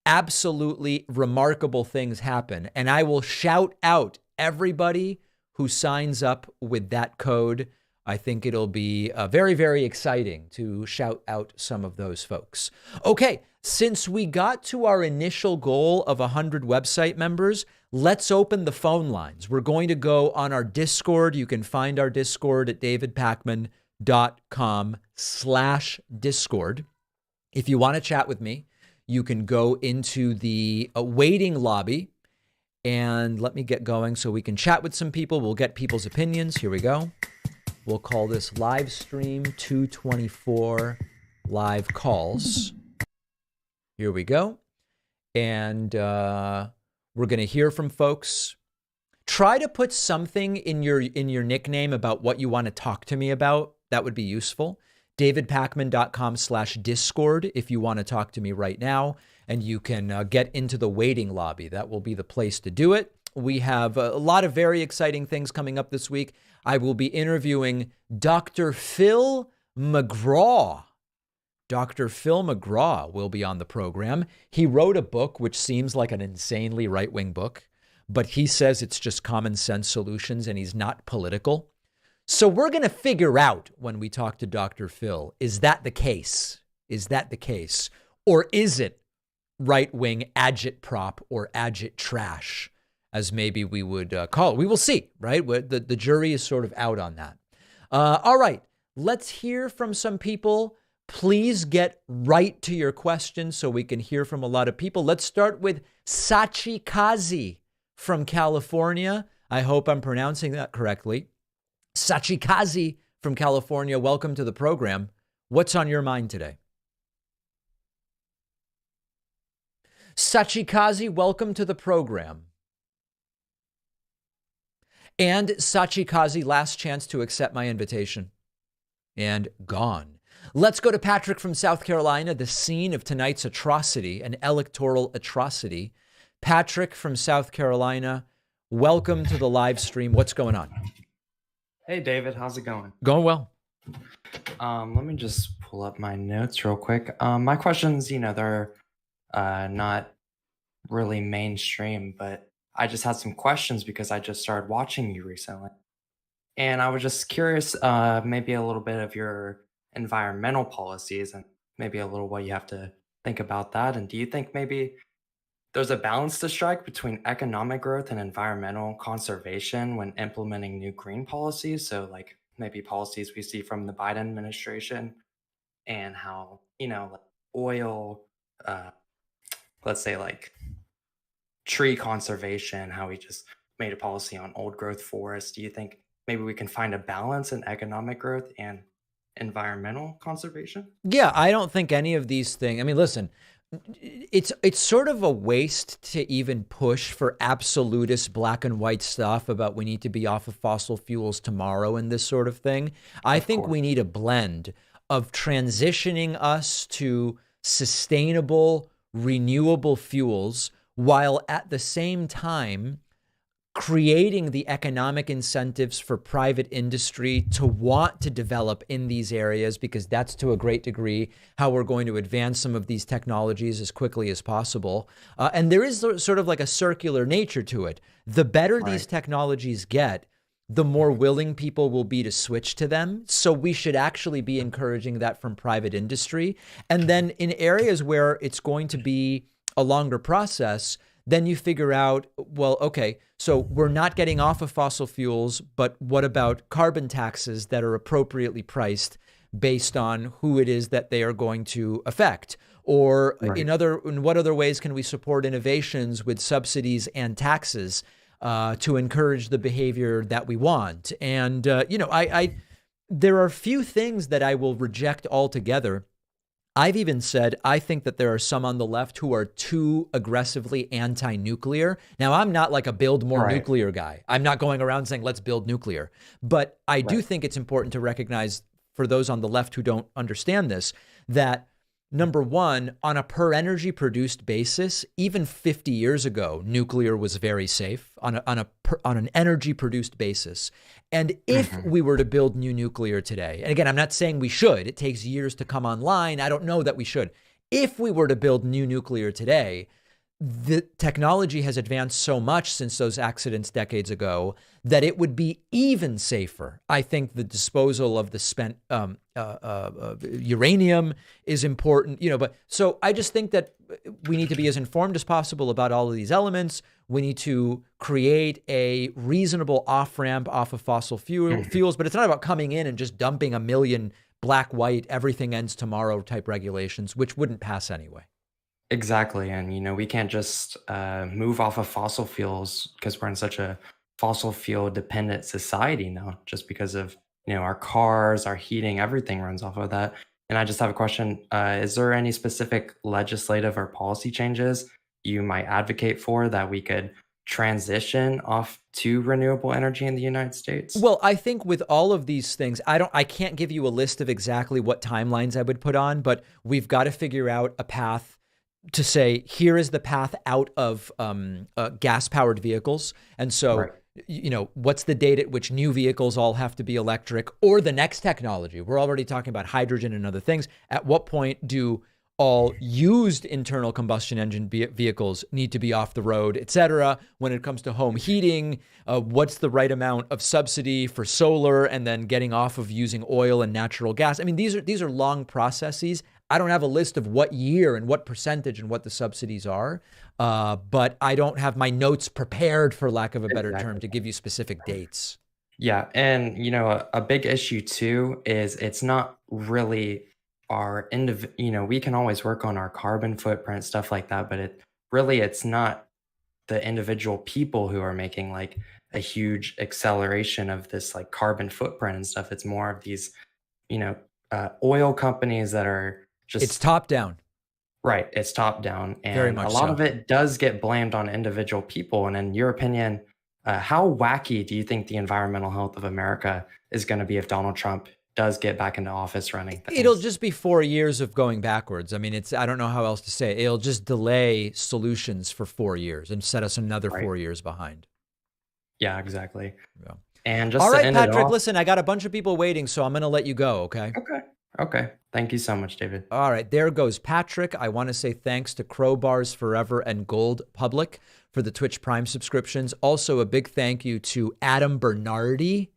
absolutely remarkable things happen. And I will shout out everybody who signs up with that code. I think it'll be very, very exciting to shout out some of those folks. Okay, since we got to our initial goal of 100 website members, let's open the phone lines. We're going to go on our Discord. You can find our Discord at davidpakman.com/Discord. If you want to chat with me, you can go into the waiting lobby, and let me get going so we can chat with some people. We'll get people's opinions. Here we go. We'll call this live stream 224 live calls. Here we go. And we're going to hear from folks. Try to put something in your nickname about what you want to talk to me about. That would be useful. davidpakman.com/Discord if you want to talk to me right now. And you can get into the waiting lobby. That will be the place to do it. We have a lot of very exciting things coming up this week. I will be interviewing Dr. Phil McGraw. Dr. Phil McGraw will be on the program. He wrote a book which seems like an insanely right-wing book, but he says it's just common sense solutions and he's not political. So we're going to figure out when we talk to Dr. Phil, is that the case? Is that the case? Or is it right-wing agitprop or agit trash, as maybe we would call it? We will see, right? The jury is sort of out on that. All right, let's hear from some people. Please get right to your questions so we can hear from a lot of people. Let's start with Sachi Kazi from California. I hope I'm pronouncing that correctly. Sachi Kazi from California, welcome to the program. What's on your mind today? Sachi Kazi, welcome to the program. And Sachi Kazi, last chance to accept my invitation. And gone. Let's go to Patrick from South Carolina, the scene of tonight's atrocity, an electoral atrocity. Patrick from South Carolina, welcome to the live stream. What's going on? Hey, David. How's it going? Going well. Let me just pull up my notes real quick. My questions, they're not really mainstream, but I just had some questions because I just started watching you recently. And I was just curious, maybe a little bit of your environmental policies and maybe a little what you have to think about that. And do you think maybe there's a balance to strike between economic growth and environmental conservation when implementing new green policies? So like maybe policies we see from the Biden administration and how, oil, let's say like tree conservation, how we just made a policy on old growth forests. Do you think maybe we can find a balance in economic growth and environmental conservation? Yeah, I don't think any of these things. I mean, listen, it's sort of a waste to even push for absolutist black and white stuff about we need to be off of fossil fuels tomorrow and this sort of thing. I think we need a blend of transitioning us to sustainable, renewable fuels while at the same time creating the economic incentives for private industry to want to develop in these areas, because that's to a great degree how we're going to advance some of these technologies as quickly as possible. And there is sort of like a circular nature to it. The better these technologies get, the more willing people will be to switch to them. So we should actually be encouraging that from private industry. And then in areas where it's going to be a longer process, then you figure out, well, okay, so we're not getting off of fossil fuels, but what about carbon taxes that are appropriately priced based on who it is that they are going to affect? Or in what other ways can we support innovations with subsidies and taxes to encourage the behavior that we want? And, there are few things that I will reject altogether. I've even said, I think that there are some on the left who are too aggressively anti-nuclear. Now, I'm not like a build more nuclear guy. I'm not going around saying, let's build nuclear. But I do think it's important to recognize, for those on the left who don't understand this, that number one, on a per energy produced basis, even 50 years ago, nuclear was very safe on an energy produced basis. And if we were to build new nuclear today, and again, I'm not saying we should, it takes years to come online. I don't know that we should. If we were to build new nuclear today, the technology has advanced so much since those accidents decades ago that it would be even safer. I think the disposal of the spent uranium is important, but so I just think that we need to be as informed as possible about all of these elements. We need to create a reasonable off-ramp off of fossil fuels, but it's not about coming in and just dumping a million black, white, everything ends tomorrow type regulations, which wouldn't pass anyway. Exactly. And, we can't just move off of fossil fuels because we're in such a fossil fuel dependent society now, just because of, our cars, our heating, everything runs off of that. And I just have a question. Is there any specific legislative or policy changes you might advocate for that we could transition off to renewable energy in the United States? Well, I think with all of these things, I can't give you a list of exactly what timelines I would put on, but we've got to figure out a path to say, here is the path out of gas-powered vehicles. And so, what's the date at which new vehicles all have to be electric, or the next technology? We're already talking about hydrogen and other things. At what point do all used internal combustion engine vehicles need to be off the road, et cetera? When it comes to home heating, what's the right amount of subsidy for solar, and then getting off of using oil and natural gas? I mean, these are long processes. I don't have a list of what year and what percentage and what the subsidies are, but I don't have my notes prepared, for lack of a better term, to give you specific dates. Yeah. And, a big issue too is it's not really our we can always work on our carbon footprint, stuff like that, but it's not the individual people who are making like a huge acceleration of this like carbon footprint and stuff. It's more of these, oil companies that are just... It's top down. Right. It's top down. And very much a lot of it does get blamed on individual people. And in your opinion, how wacky do you think the environmental health of America is going to be if Donald Trump does get back into office running things? It'll just be 4 years of going backwards. I mean, I don't know how else to say it. It'll just delay solutions for 4 years and set us another 4 years behind. Yeah, exactly. Yeah. And just all right, to end Patrick, listen, I got a bunch of people waiting, so I'm going to let you go, okay? Okay. Thank you so much, David. All right, there goes Patrick. I want to say thanks to Crowbars Forever and Gold Public for the Twitch Prime subscriptions. Also, a big thank you to Adam Bernardi,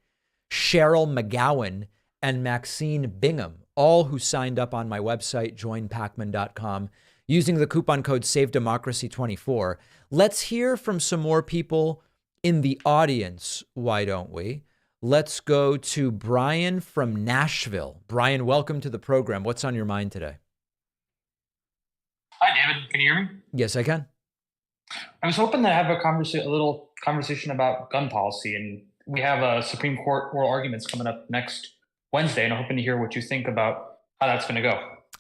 Cheryl McGowan, and Maxine Bingham, all who signed up on my website, joinpacman.com, using the coupon code SAVEDEMOCRACY24. Let's hear from some more people in the audience, why don't we? Let's go to Brian from Nashville. Brian, welcome to the program. What's on your mind today? Hi, David. Can you hear me? Yes, I can. I was hoping to have a little conversation about gun policy, and we have a Supreme Court oral arguments coming up next Wednesday, and I'm hoping to hear what you think about how that's going to go.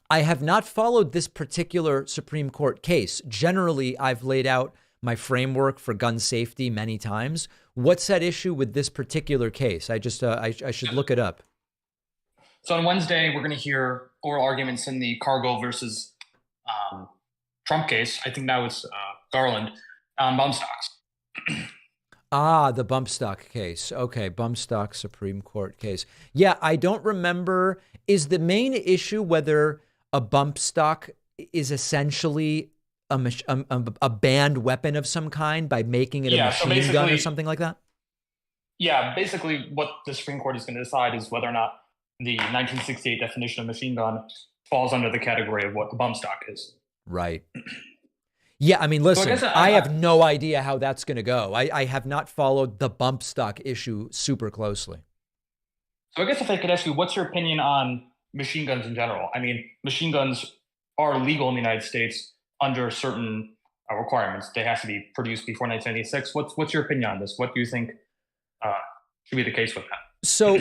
I have not followed this particular Supreme Court case. Generally, I've laid out my framework for gun safety many times. What's at issue with this particular case? I should look it up. So on Wednesday, we're going to hear oral arguments in the Cargill versus Trump case. I think now it's Garland on bump stocks. The bump stock case. Okay, bump stock Supreme Court case. Yeah, I don't remember. Is the main issue whether a bump stock is essentially a banned weapon of some kind by making it a machine gun or something like that? Yeah, basically what the Supreme Court is going to decide is whether or not the 1968 definition of machine gun falls under the category of what a bump stock is. Right. Yeah, I mean, listen, so I have no idea how that's going to go. I have not followed the bump stock issue super closely. So I guess if I could ask you, what's your opinion on machine guns in general? I mean, machine guns are legal in the United States under certain requirements. They have to be produced before 1996. What's your opinion on this? What do you think should be the case with that? So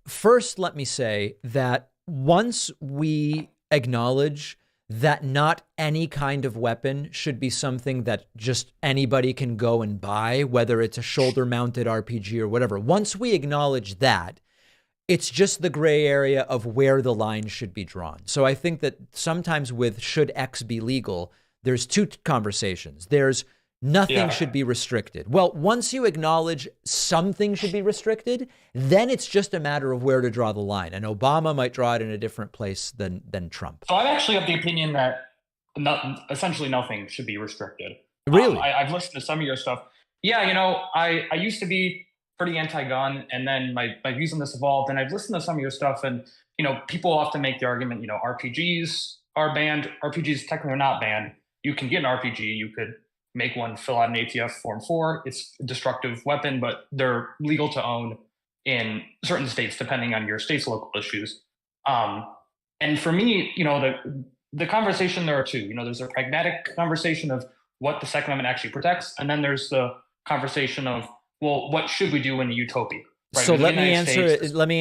first, let me say that once we acknowledge that not any kind of weapon should be something that just anybody can go and buy, whether it's a shoulder-mounted RPG or whatever. Once we acknowledge that, it's just the gray area of where the line should be drawn. So I think that sometimes with should X be legal, there's two conversations. There's nothing should be restricted. Well, once you acknowledge something should be restricted, then it's just a matter of where to draw the line. And Obama might draw it in a different place than Trump. So I'm actually of the opinion that essentially nothing should be restricted. Really? I've listened to some of your stuff. Yeah, you know, I used to be pretty anti-gun, and then my views on this evolved, and I've listened to some of your stuff, and, you know, people often make the argument, you know, RPGs are banned. RPGs technically are not banned. You can get an RPG. You could make one, fill out an ATF Form 4. It's a destructive weapon, but they're legal to own in certain states, depending on your state's local issues. And for me, you know, the conversation, there are two. You know, there's a pragmatic conversation of what the Second Amendment actually protects, and then there's the conversation of, well, what should we do in a utopia? Right? So let me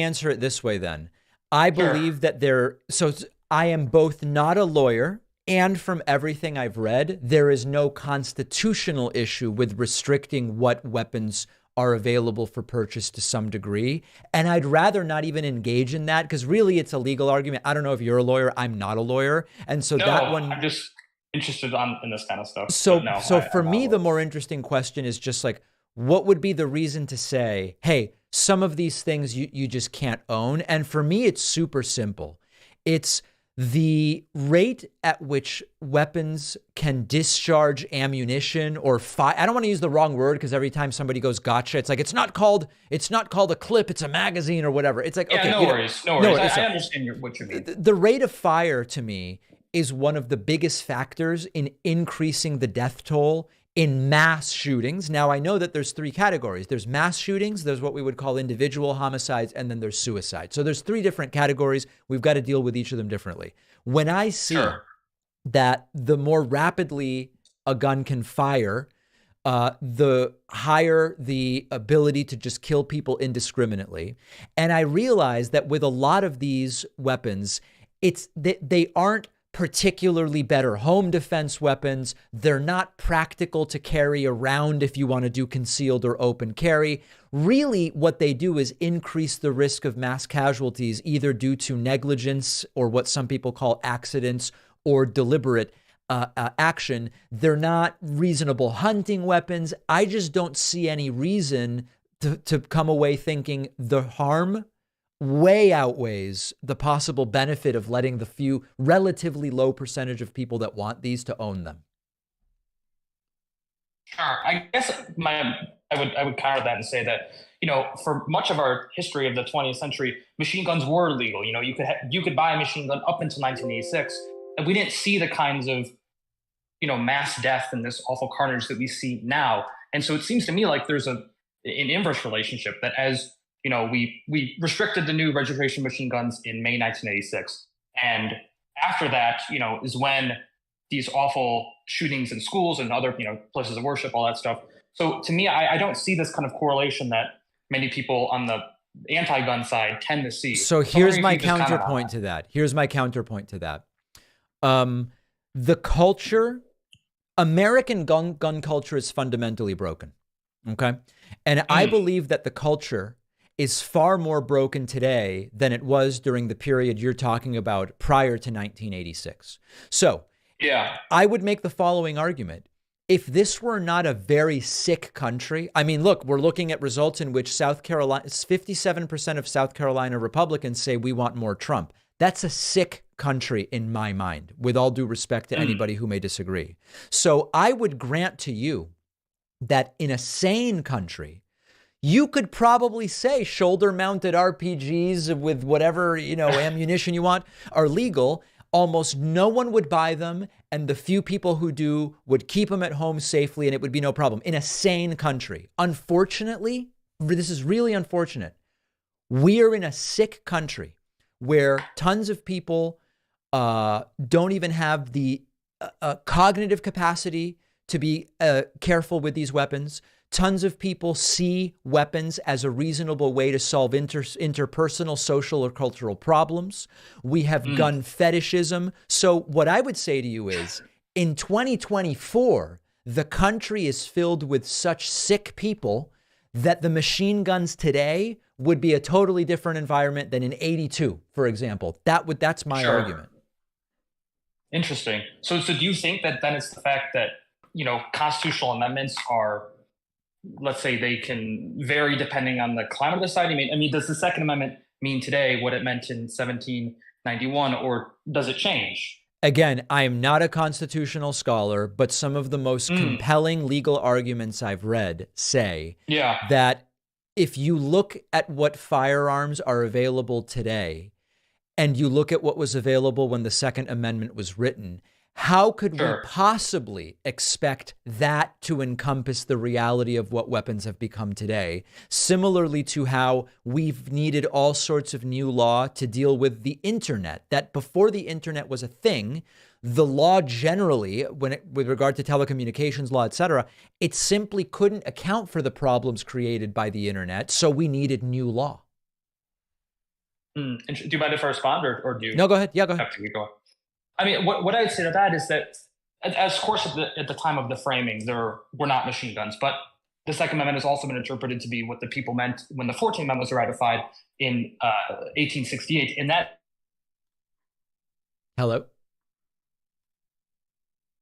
answer it this way then. I believe that I am both not a lawyer, and from everything I've read, there is no constitutional issue with restricting what weapons are available for purchase to some degree. And I'd rather not even engage in that, because really it's a legal argument. I don't know if you're a lawyer. I'm not a lawyer. And so I'm just interested in this kind of stuff. So for me, the more interesting question is just like, what would be the reason to say, hey, some of these things you just can't own? And for me, it's super simple. It's the rate at which weapons can discharge ammunition or fire. I don't want to use the wrong word, because every time somebody goes gotcha, it's like, it's not called a clip, it's a magazine or whatever. It's like, okay, no worries. I understand what you mean. The rate of fire to me is one of the biggest factors in increasing the death toll in mass shootings. Now, I know that there's three categories. There's mass shootings, there's what we would call individual homicides, and then there's suicide. So there's three different categories. We've got to deal with each of them differently. When I see that the more rapidly a gun can fire, the higher the ability to just kill people indiscriminately. And I realize that with a lot of these weapons, they aren't particularly better home defense weapons. They're not practical to carry around if you want to do concealed or open carry. Really, what they do is increase the risk of mass casualties, either due to negligence or what some people call accidents or deliberate action. They're not reasonable hunting weapons. I just don't see any reason to come away thinking the harm way outweighs the possible benefit of letting the few relatively low percentage of people that want these to own them. Sure. I guess I would counter that and say that, you know, for much of our history of the 20th century, machine guns were legal. You know, you could buy a machine gun up until 1986, and we didn't see the kinds of, you know, mass death and this awful carnage that we see now. And so it seems to me like there's an inverse relationship, that as you know, we restricted the new registration machine guns in May 1986. And after that, you know, is when these awful shootings in schools and other, you know, places of worship, all that stuff. So to me, I don't see this kind of correlation that many people on the anti-gun side tend to see. So here's my counterpoint to that. The culture, American gun culture is fundamentally broken. Okay. And I believe that the culture is far more broken today than it was during the period you're talking about prior to 1986. So Yeah. I would make the following argument. If this were not a very sick country, I mean, look, we're looking at results in which 57% of South Carolina Republicans say we want more Trump. That's a sick country in my mind, with all due respect to anybody who may disagree. So I would grant to you that in a sane country, you could probably say shoulder-mounted RPGs with whatever, ammunition you want are legal. Almost no one would buy them, and the few people who do would keep them at home safely, and it would be no problem in a sane country. Unfortunately, this is really unfortunate. We are in a sick country where tons of people don't even have the cognitive capacity to be careful with these weapons. Tons of people see weapons as a reasonable way to solve interpersonal, social, or cultural problems. We have gun fetishism. So what I would say to you is, in 2024, the country is filled with such sick people that the machine guns today would be a totally different environment than in 82, for example. That's my argument. Interesting. So do you think that then it's the fact that, constitutional amendments are, let's say, they can vary depending on the climate of the society? I mean, does the Second Amendment mean today what it meant in 1791, or does it change? Again, I am not a constitutional scholar, but some of the most compelling legal arguments I've read say that if you look at what firearms are available today and you look at what was available when the Second Amendment was written, how could we possibly expect that to encompass the reality of what weapons have become today? Similarly to how we've needed all sorts of new law to deal with the internet, that before the internet was a thing, the law generally, with regard to telecommunications law, et cetera, it simply couldn't account for the problems created by the internet. So we needed new law. Do you mind if I respond, or do you? No, go ahead. Yeah, go ahead. Go. I mean, what I would say to that is that, as of course, at the time of the framing, there were not machine guns, but the Second Amendment has also been interpreted to be what the people meant when the 14th Amendment was ratified in 1868. In that. Hello,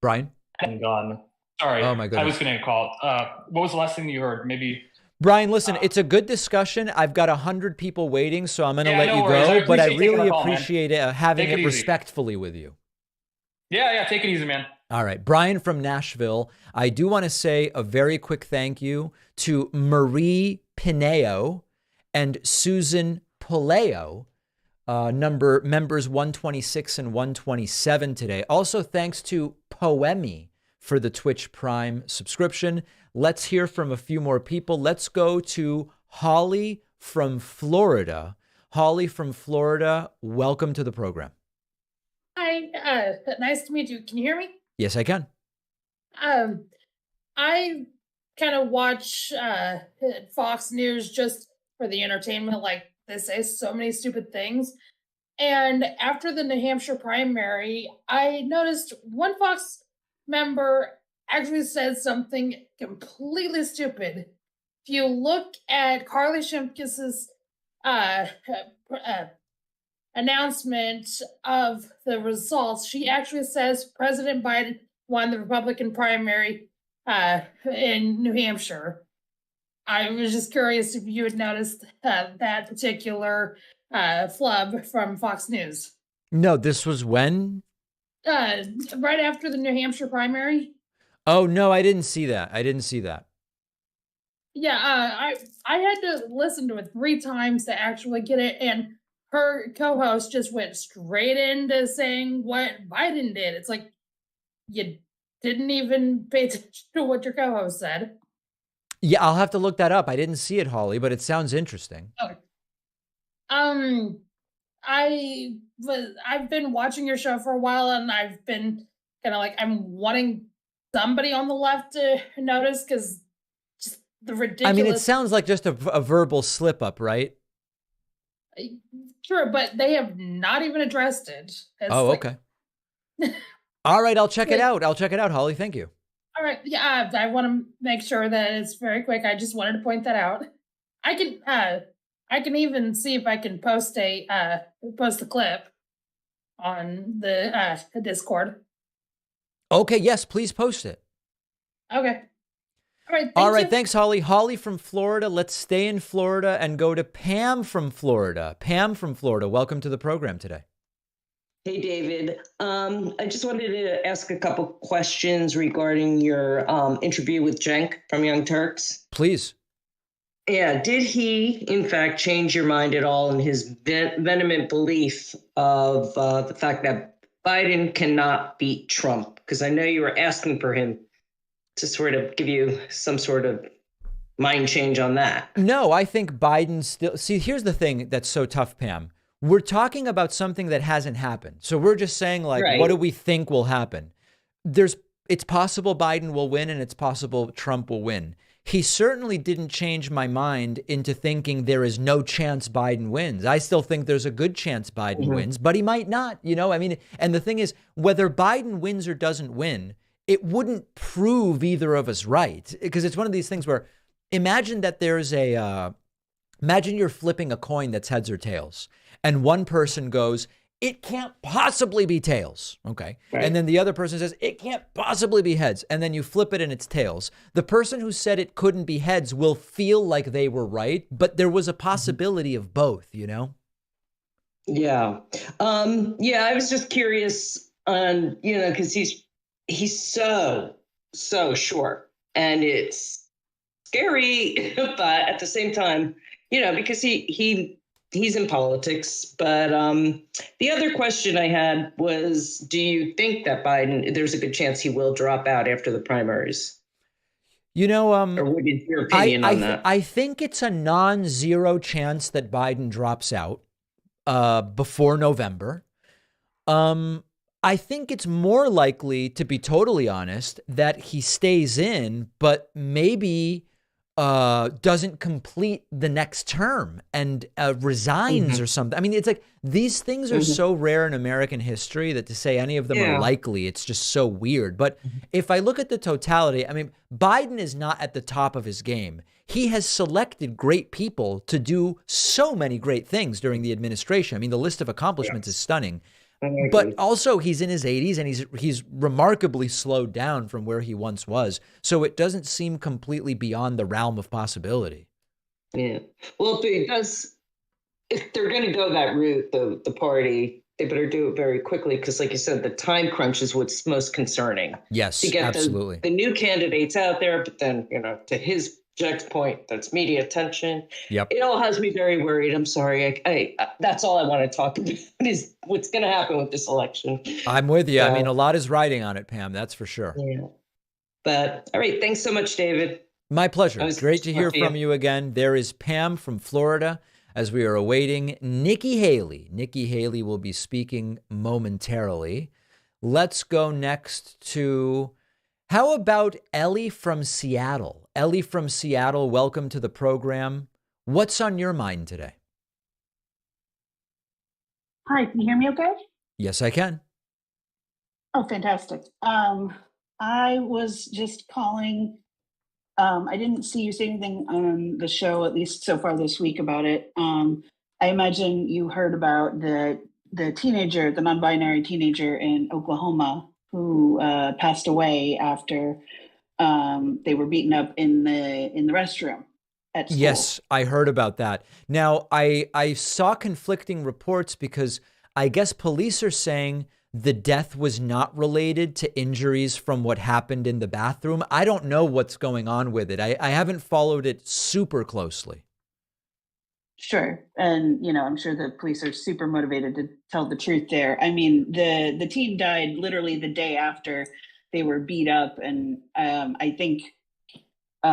Brian. Gun. Sorry. Oh my goodness. I was getting a call. What was the last thing you heard? Maybe. Brian, listen, it's a good discussion. I've got 100 people waiting, so I'm going to let you go, but I really appreciate having it respectfully with you. Yeah, take it easy, man. All right. Brian from Nashville. I do want to say a very quick thank you to Marie Pineo and Susan Puleo, members 126 and 127 today. Also, thanks to Poemi for the Twitch Prime subscription. Let's hear from a few more people. Let's go to Holly from Florida. Holly from Florida, welcome to the program. Hi, nice to meet you. Can you hear me? Yes, I can. I kind of watch Fox News just for the entertainment. Like, they say so many stupid things. And after the New Hampshire primary, I noticed one Fox member actually said something completely stupid. If you look at Carly Shimkus's announcement of the results, she actually says President Biden won the Republican primary in New Hampshire. I was just curious if you had noticed that particular flub from Fox News. No, this was when? Right after the New Hampshire primary. Oh, no, I didn't see that. Yeah, I had to listen to it 3 times to actually get it, and her co-host just went straight into saying what Biden did. It's like, you didn't even pay attention to what your co-host said. Yeah, I'll have to look that up. I didn't see it, Holly, but it sounds interesting. Okay. I've been watching your show for a while, and I've been kind of like, I'm wanting somebody on the left to notice, because just the ridiculous. I mean, it sounds like just a verbal slip up, right? Sure, but they have not even addressed it. Okay. All right, I'll check it out. Holly. Thank you. All right. Yeah, I want to make sure that it's very quick. I just wanted to point that out. I can even see if I can post a clip on the Discord. Okay, yes, please post it. Okay. All right, thanks, Holly. Holly from Florida. Let's stay in Florida and go to Pam from Florida. Pam from Florida, welcome to the program today. Hey, David. I just wanted to ask a couple questions regarding your interview with Cenk from Young Turks. Please. Yeah, did he, in fact, change your mind at all in his vehement belief of the fact that Biden cannot beat Trump? Because I know you were asking for him to sort of give you some sort of mind change on that. No, I think Biden still... See, here's the thing that's so tough, Pam. We're talking about something that hasn't happened. So we're just saying, like, Right. What do we think will happen? It's possible Biden will win and it's possible Trump will win. He certainly didn't change my mind into thinking there is no chance Biden wins. I still think there's a good chance Biden wins, but he might not, I mean, and the thing is, whether Biden wins or doesn't win, it wouldn't prove either of us right, because it's one of these things where imagine that there's imagine you're flipping a coin that's heads or tails, and one person goes, it can't possibly be tails. Okay. Right. And then the other person says, it can't possibly be heads. And then you flip it and it's tails. The person who said it couldn't be heads will feel like they were right, but there was a possibility of both, Yeah. Yeah. I was just curious on, because he's so short, and it's scary, but at the same time, because he's in politics. But the other question I had was, do you think that there's a good chance he will drop out after the primaries? Or what is your opinion on that? I think it's a non-zero chance that Biden drops out before November. I think it's more likely, to be totally honest, that he stays in, but maybe doesn't complete the next term and resigns or something. I mean, it's like these things are so rare in American history that to say any of them are likely, it's just so weird. But if I look at the totality, I mean, Biden is not at the top of his game. He has selected great people to do so many great things during the administration. I mean, the list of accomplishments is stunning. But also he's in his 80s and he's remarkably slowed down from where he once was. So it doesn't seem completely beyond the realm of possibility. Yeah. Well, if they're going to go that route, the party, they better do it very quickly, because like you said, the time crunch is what's most concerning. Yes, to get absolutely. The new candidates out there, but then, to Jack's point, that's media attention. Yep. It all has me very worried. I'm sorry. I that's all I want to talk about is what's going to happen with this election. I'm with you. I mean, a lot is riding on it, Pam. That's for sure. Yeah. But all right. Thanks so much, David. My pleasure. Great to hear from you again. There is Pam from Florida as we are awaiting Nikki Haley. Nikki Haley will be speaking momentarily. Let's go next to... How about Ellie from Seattle? Ellie from Seattle, welcome to the program. What's on your mind today? Hi, can you hear me okay? Yes, I can. Oh, fantastic. I was just calling. I didn't see you say anything on the show, at least so far this week, about it. I imagine you heard about the teenager, the non-binary teenager in Oklahoma who passed away after they were beaten up in the restroom at school. Yes, I heard about that. Now, I saw conflicting reports because I guess police are saying the death was not related to injuries from what happened in the bathroom. I don't know what's going on with it. I haven't followed it super closely. Sure. And, I'm sure the police are super motivated to tell the truth there. I mean, the teen died literally the day after they were beat up. And I think they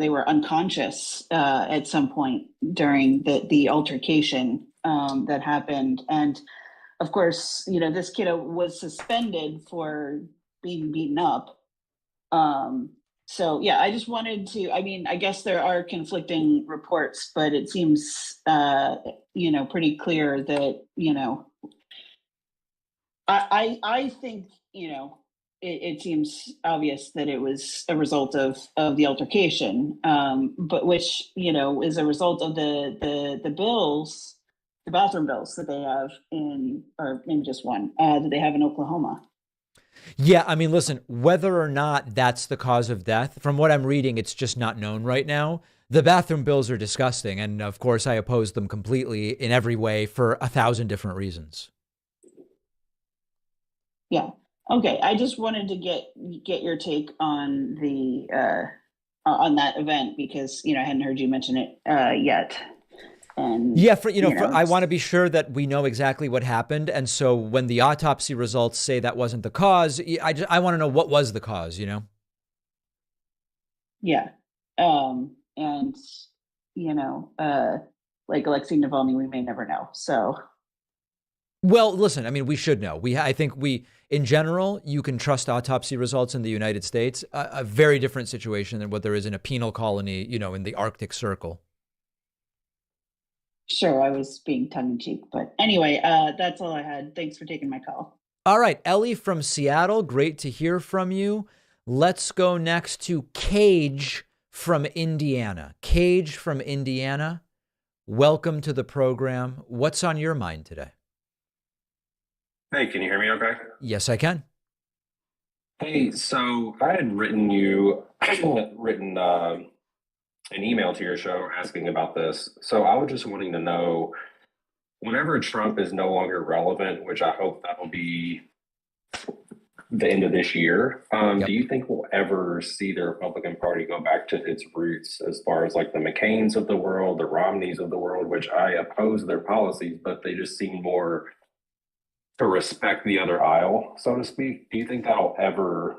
were unconscious at some point during the altercation that happened. And of course, this kiddo was suspended for being beaten up. So, yeah, I just wanted to, I guess there are conflicting reports, but it seems, pretty clear that, I think, it seems obvious that it was a result of the altercation, but which, is a result of the bills, the bathroom bills that they have or maybe just one, that they have in Oklahoma. Yeah, I mean, listen, whether or not that's the cause of death, from what I'm reading, it's just not known right now. The bathroom bills are disgusting, and of course, I oppose them completely in every way for 1,000 different reasons. Yeah. Okay. I just wanted to get your take on the on that event because I hadn't heard you mention it yet. And yeah, I want to be sure that we know exactly what happened, and so when the autopsy results say that wasn't the cause, I want to know what was the cause. Yeah. And like Alexei Navalny, we may never know. So. Well, listen, I mean, we should know. I think in general, you can trust autopsy results in the United States, a very different situation than what there is in a penal colony, in the Arctic Circle. Sure, I was being tongue-in-cheek, but anyway, that's all I had. Thanks for taking my call. All right, Ellie from Seattle, great to hear from you. Let's go next to Cage from Indiana. Cage from Indiana, welcome to the program. What's on your mind today? Hey, can you hear me okay? Yes, I can. Hey, so I had written an email to your show asking about this. So I was just wanting to know, whenever Trump is no longer relevant, which I hope that will be the end of this year, do you think we'll ever see the Republican Party go back to its roots as far as like the McCains of the world, the Romneys of the world, which I oppose their policies, but they just seem more to respect the other aisle, so to speak? Do you think that'll ever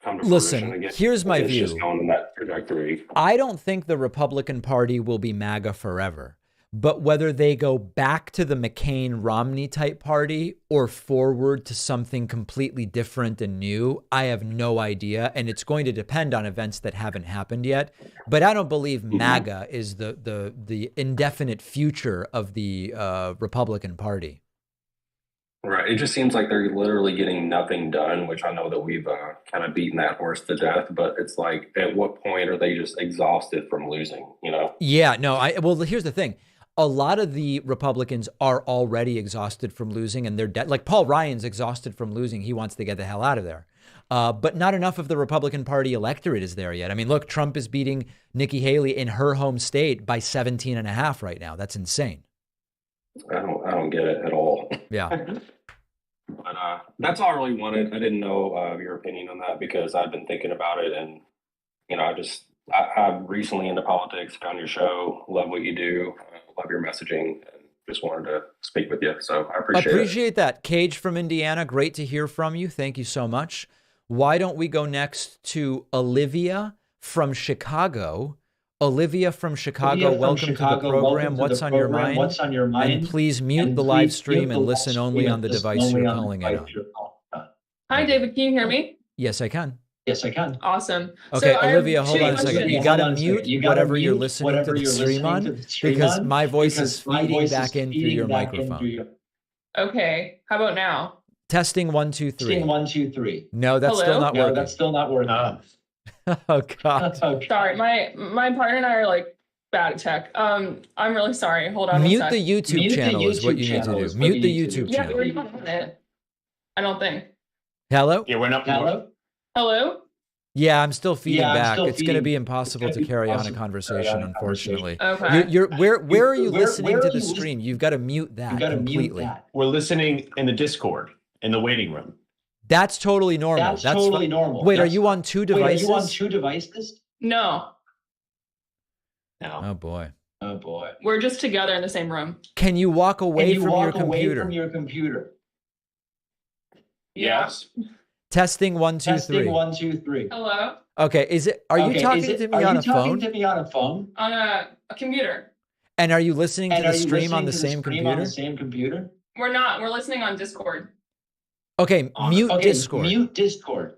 come to fruition again? Here's my view. Just going in that trajectory. I don't think the Republican Party will be MAGA forever, but whether they go back to the McCain-Romney type party or forward to something completely different and new, I have no idea, and it's going to depend on events that haven't happened yet. But I don't believe MAGA is the indefinite future of the Republican Party. Right. It just seems like they're literally getting nothing done, which I know that we've kind of beaten that horse to death. But it's like, at what point are they just exhausted from losing, Yeah, no, well, here's the thing. A lot of the Republicans are already exhausted from losing, and they're dead. Like Paul Ryan's exhausted from losing. He wants to get the hell out of there. But not enough of the Republican Party electorate is there yet. I mean, look, Trump is beating Nikki Haley in her home state by 17.5 right now. That's insane. I don't get it at all. Yeah. But that's all I really wanted. I didn't know your opinion on that because I've been thinking about it, and I'm recently into politics, found your show, love what you do, love your messaging, and just wanted to speak with you. So I appreciate that. Cage from Indiana, great to hear from you. Thank you so much. Why don't we go next to Olivia from Chicago? Olivia from Chicago, welcome to the program. What's on your mind? And please mute the live stream and listen only on the device you're calling it on. Hi, David. Can you hear me? Yes, I can. Yes, I can. Awesome. Okay, so Olivia, hold on a second. You got to mute whatever you're listening to the stream on because my voice is feeding back in through your microphone. Okay. How about now? Testing 1, 2, 3. Testing 1, 2, 3. No, that's still not working. That's still not working. Oh God. Sorry, my partner and I are like bad at tech. I'm really sorry. Hold on. Mute the YouTube channel is what you need to do. Mute the YouTube channel. Yeah, we're not on it. I don't think. Hello? Yeah, we're not. Hello? Yeah, I'm still feeding back. It's going to be impossible to carry on a conversation, unfortunately. Okay. Where are you listening to the stream? You've got to mute that completely. We're listening in the Discord, in the waiting room. That's totally normal. That's totally normal. Wait, are you on two devices? No. Oh boy. We're just together in the same room. Can you walk away from your computer? Yes. Testing 1, 2, 3. Testing 1, 2, 3. Hello? Okay, are you talking to me on a phone? On a computer. And are you listening to the stream on the same computer? We're not. We're listening on Discord. Okay, mute Discord. Mute Discord.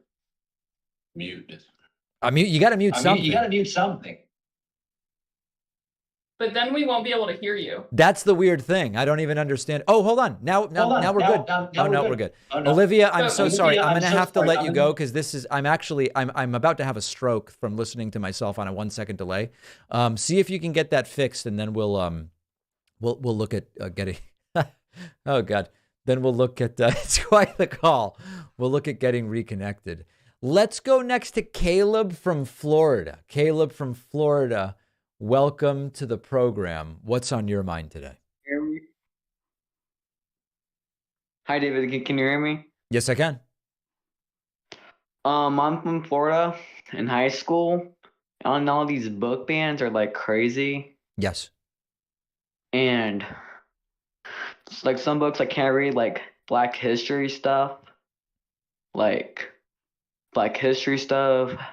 Mute Discord. You got to mute something. You got to mute something. But then we won't be able to hear you. That's the weird thing. I don't even understand. Oh, hold on. Now we're good. Now we're good. Olivia, I'm so sorry. I'm going to have to let you go because I'm about to have a stroke from listening to myself on a 1-second delay. See if you can get that fixed, and then we'll look at getting. Oh God. then we'll look at, it's quite the call. We'll look at getting reconnected. Let's go next to Caleb from Florida. Caleb from Florida, welcome to the program. What's on your mind today? Hi, David. Can you hear me? Yes, I can. I'm from Florida in high school, and all these book bans are like crazy. Yes. And it's like some books I can't read, like Black History stuff,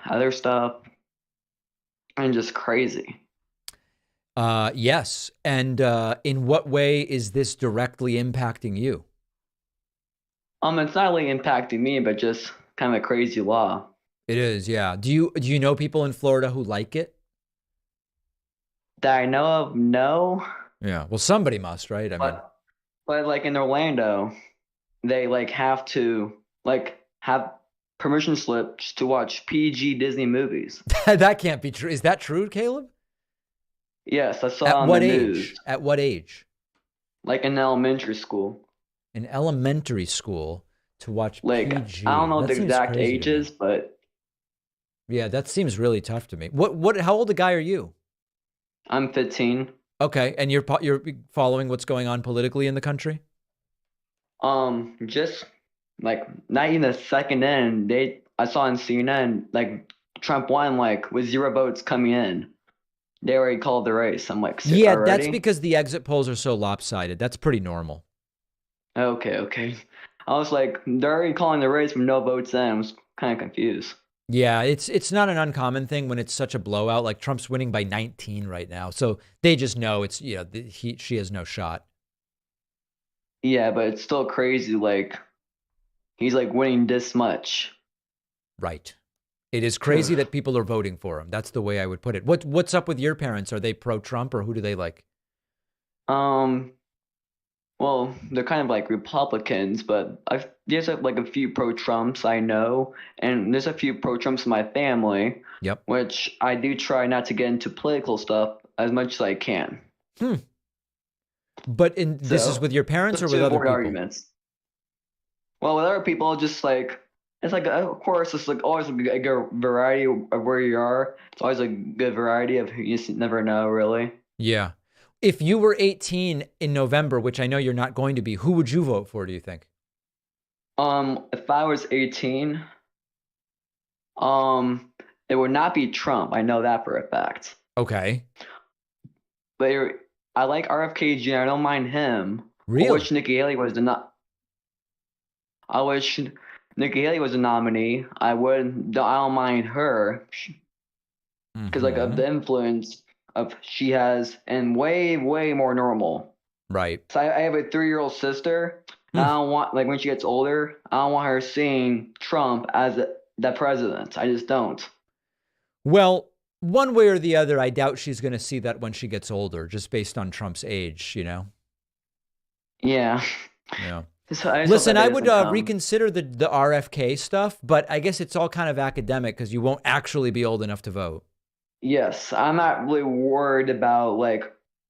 other stuff, and just crazy. Yes. And in what way is this directly impacting you? It's not really impacting me, but just kind of a crazy law. It is, yeah. Do you know people in Florida who like it? That I know of, no. Yeah. Well, somebody must, right? But like in Orlando, they like have to like have permission slips to watch PG Disney movies. That can't be true. Is that true, Caleb? Yes, I saw At on what the age? news. At what age? Like in elementary school. In elementary school to watch Like PG. I don't know That the seems exact crazy to me. ages, but Yeah, that seems really tough to me. How old a guy are you? I'm 15. Okay, and you're following what's going on politically in the country? Just like not even a second in, I saw on CNN like Trump won like with 0 votes coming in. They already called the race. I'm like, Yeah, already? that's because the exit polls are so lopsided. That's pretty normal. Okay. I was like, they're already calling the race with no votes in. I was kind of confused. Yeah, it's not an uncommon thing when it's such a blowout. Like Trump's winning by 19 right now, so they just know it's she has no shot. Yeah, but it's still crazy. Like he's like winning this much. Right. It is crazy that people are voting for him. That's the way I would put it. What's up with your parents? Are they pro-Trump or who do they like? Well, they're kind of like Republicans, but there's like a few pro-Trumps I know, and there's a few pro-Trumps in my family. Yep. Which I do try not to get into political stuff as much as I can. But this is with your parents or just with to other avoid people? arguments. Well, with other people, just like it's like of course it's like always a good variety of where you are. It's always a good variety of you just never know really. Yeah. If you were 18 in November, which I know you're not going to be, who would you vote for, do you think? If I was 18, it would not be Trump. I know that for a fact. Okay. But I like RFK Jr. I don't mind him. Really? I wish Nikki Haley was the nominee. I don't mind her because like of the influence of she has and way more normal. Right. So I have a 3-year-old sister. I don't want like when she gets older, I don't want her seeing Trump as the president. I just don't. Well, one way or the other, I doubt she's going to see that when she gets older, just based on Trump's age, you know? Yeah. Yeah. Listen, I would reconsider the RFK stuff, but I guess it's all kind of academic because you won't actually be old enough to vote. Yes, I'm not really worried about like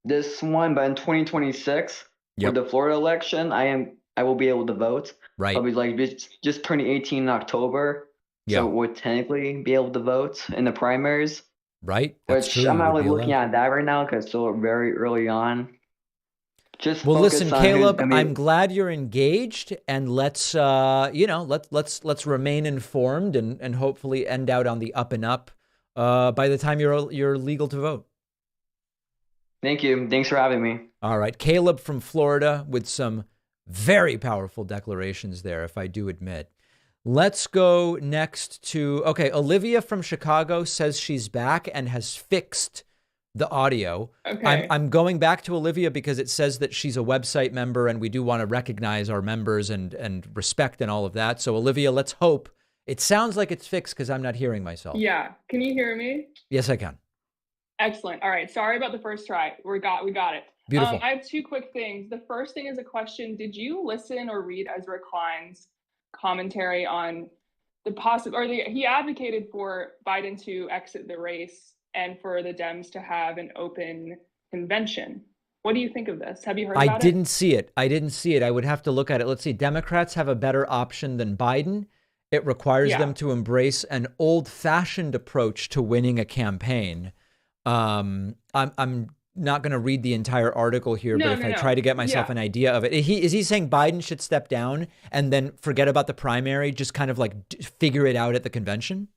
this one, but in 2026 with the Florida election, I will be able to vote. Right. I'll be like just turning 18 in October, so would technically be able to vote in the primaries. Right. That's Which true. I'm not really looking at that right now because it's still very early on. Just well, focus listen, on Caleb, who's I'm glad you're engaged, and let's let's remain informed and hopefully end out on the up and up by the time you're legal to vote. Thank you. Thanks for having me. All right, Caleb from Florida with some very powerful declarations there, if I do admit. Let's go next to Olivia from Chicago says she's back and has fixed the audio. Okay. I'm going back to Olivia because it says that she's a website member and we do want to recognize our members and respect and all of that. So Olivia, let's hope. It sounds like it's fixed because I'm not hearing myself. Yeah. Can you hear me? Yes, I can. Excellent. All right. Sorry about the first try. We got it. Beautiful. I have 2 quick things. The first thing is a question. Did you listen or read Ezra Klein's commentary on he advocated for Biden to exit the race and for the Dems to have an open convention. What do you think of this? Have you heard I about didn't see it. I didn't see it. I would have to look at it. Let's see. Democrats have a better option than Biden. It requires them to embrace an old-fashioned approach to winning a campaign. I'm not going to read the entire article here, but if I try to get myself an idea of it, is he saying Biden should step down and then forget about the primary, just kind of like figure it out at the convention?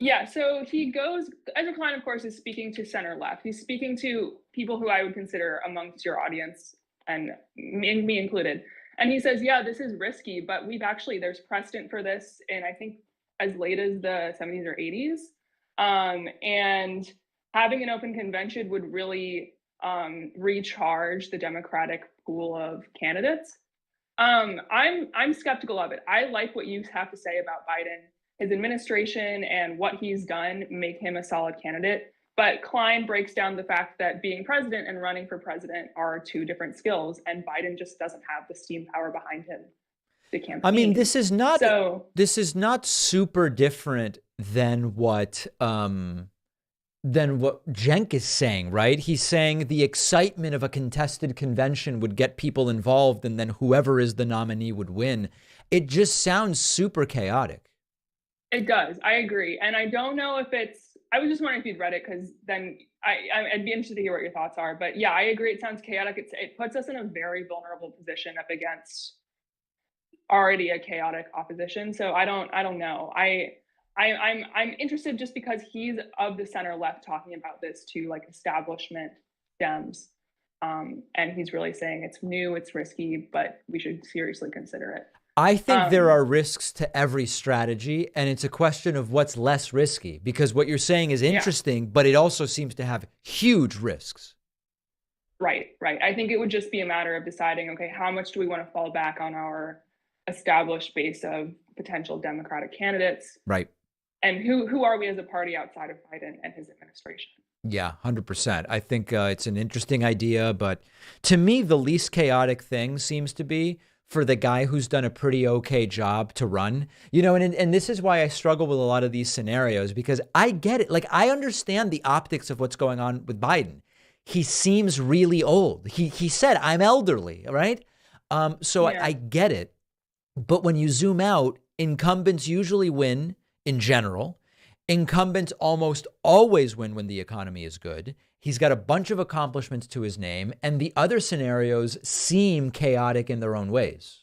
Yeah, so he goes, Ezra Klein, of course, is speaking to center left. He's speaking to people who I would consider amongst your audience, and me included. And he says, yeah, this is risky, but there's precedent for this in, I think, as late as the 70s or 80s. And having an open convention would really recharge the Democratic pool of candidates. I'm skeptical of it. I like what you have to say about Biden. His administration and what he's done make him a solid candidate. But Klein breaks down the fact that being president and running for president are two different skills, and Biden just doesn't have the steam power behind him to campaign. I mean, this is not super different than what Cenk is saying, right? He's saying the excitement of a contested convention would get people involved, and then whoever is the nominee would win. It just sounds super chaotic. It does. I agree. And I don't know if I was just wondering if you'd read it, because then I'd be interested to hear what your thoughts are. But yeah, I agree. It sounds chaotic. It puts us in a very vulnerable position up against already a chaotic opposition. So I don't know. I'm interested just because he's of the center left talking about this to like establishment Dems. And he's really saying it's new, it's risky, but we should seriously consider it. I think there are risks to every strategy, and it's a question of what's less risky, because what you're saying is interesting, but it also seems to have huge risks. Right. I think it would just be a matter of deciding, okay, how much do we want to fall back on our established base of potential Democratic candidates? Right. And who are we as a party outside of Biden and his administration? Yeah, 100%. I think it's an interesting idea, but to me, the least chaotic thing seems to be for the guy who's done a pretty okay job to run, and this is why I struggle with a lot of these scenarios, because I get it. Like, I understand the optics of what's going on with Biden. He seems really old. He said, I'm elderly, right? I get it. But when you zoom out, incumbents usually win in general. Incumbents almost always win when the economy is good. He's got a bunch of accomplishments to his name, and the other scenarios seem chaotic in their own ways.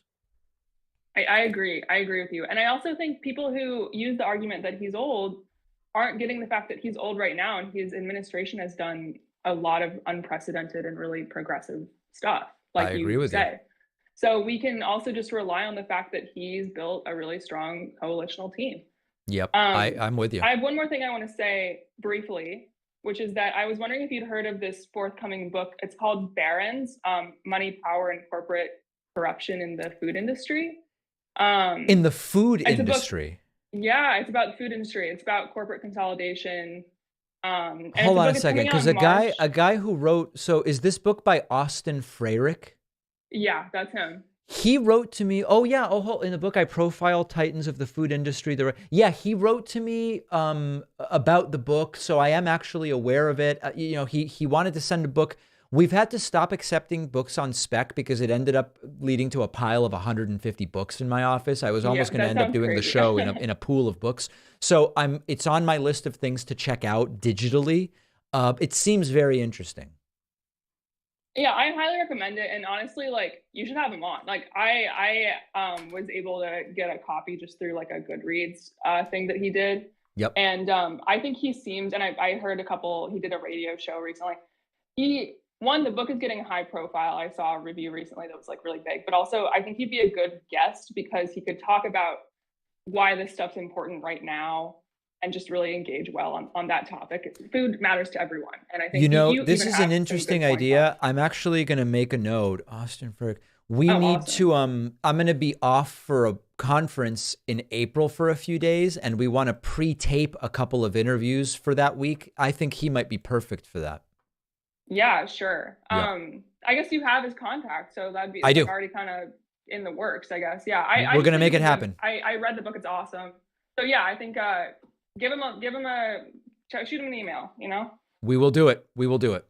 I agree. I agree with you. And I also think people who use the argument that he's old aren't getting the fact that he's old right now, and his administration has done a lot of unprecedented and really progressive stuff, like I agree with you. So we can also just rely on the fact that he's built a really strong coalitional team. Yep, I'm with you. I have one more thing I want to say briefly, which is that I was wondering if you'd heard of this forthcoming book. It's called Barron's, Money, Power, and Corporate Corruption in the Food Industry. In the food industry? Yeah, it's about the food industry. It's about corporate consolidation. Hold on a second, because a guy who wrote, so is this book by Austin Frerick? Yeah, that's him. He wrote to me, in the book I profile titans of the food industry. He wrote to me about the book, so I am actually aware of it. He wanted to send a book. We've had to stop accepting books on spec because it ended up leading to a pile of 150 books in my office. I was almost going to end up doing the show in a pool of books. So it's on my list of things to check out digitally. It seems very interesting. Yeah, I highly recommend it. And honestly, like, you should have him on. Like, I was able to get a copy just through like a Goodreads thing that he did. Yep. And I think he seems, and I heard he did a radio show recently. The book is getting high profile. I saw a review recently that was like really big, but also I think he'd be a good guest because he could talk about why this stuff's important right now and just really engage well on that topic. Food matters to everyone. And I think this is an interesting idea. I'm actually going to make a note, Austin Frerick. We need to, I'm going to be off for a conference in April for a few days, and we want to pre-tape a couple of interviews for that week. I think he might be perfect for that. Yeah, sure. Yeah. I guess you have his contact, so that'd be already kind of in the works, I guess. Yeah. We're going to make it happen. I read the book. It's awesome. So yeah, I think, shoot him an email, We will do it. We will do it.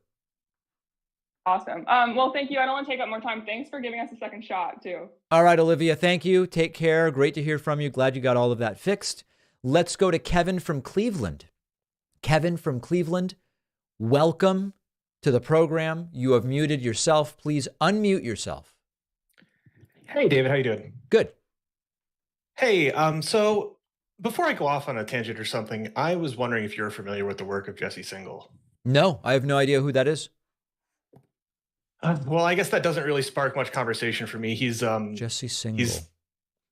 Awesome. Well, thank you. I don't want to take up more time. Thanks for giving us a second shot, too. All right, Olivia, thank you. Take care. Great to hear from you. Glad you got all of that fixed. Let's go to Kevin from Cleveland. Kevin from Cleveland, welcome to the program. You have muted yourself. Please unmute yourself. Hey, David, how you doing? Good. Hey, so before I go off on a tangent or something, I was wondering if you're familiar with the work of Jesse Singal. No, I have no idea who that is. Well, I guess that doesn't really spark much conversation for me. He's Jesse Singal. He's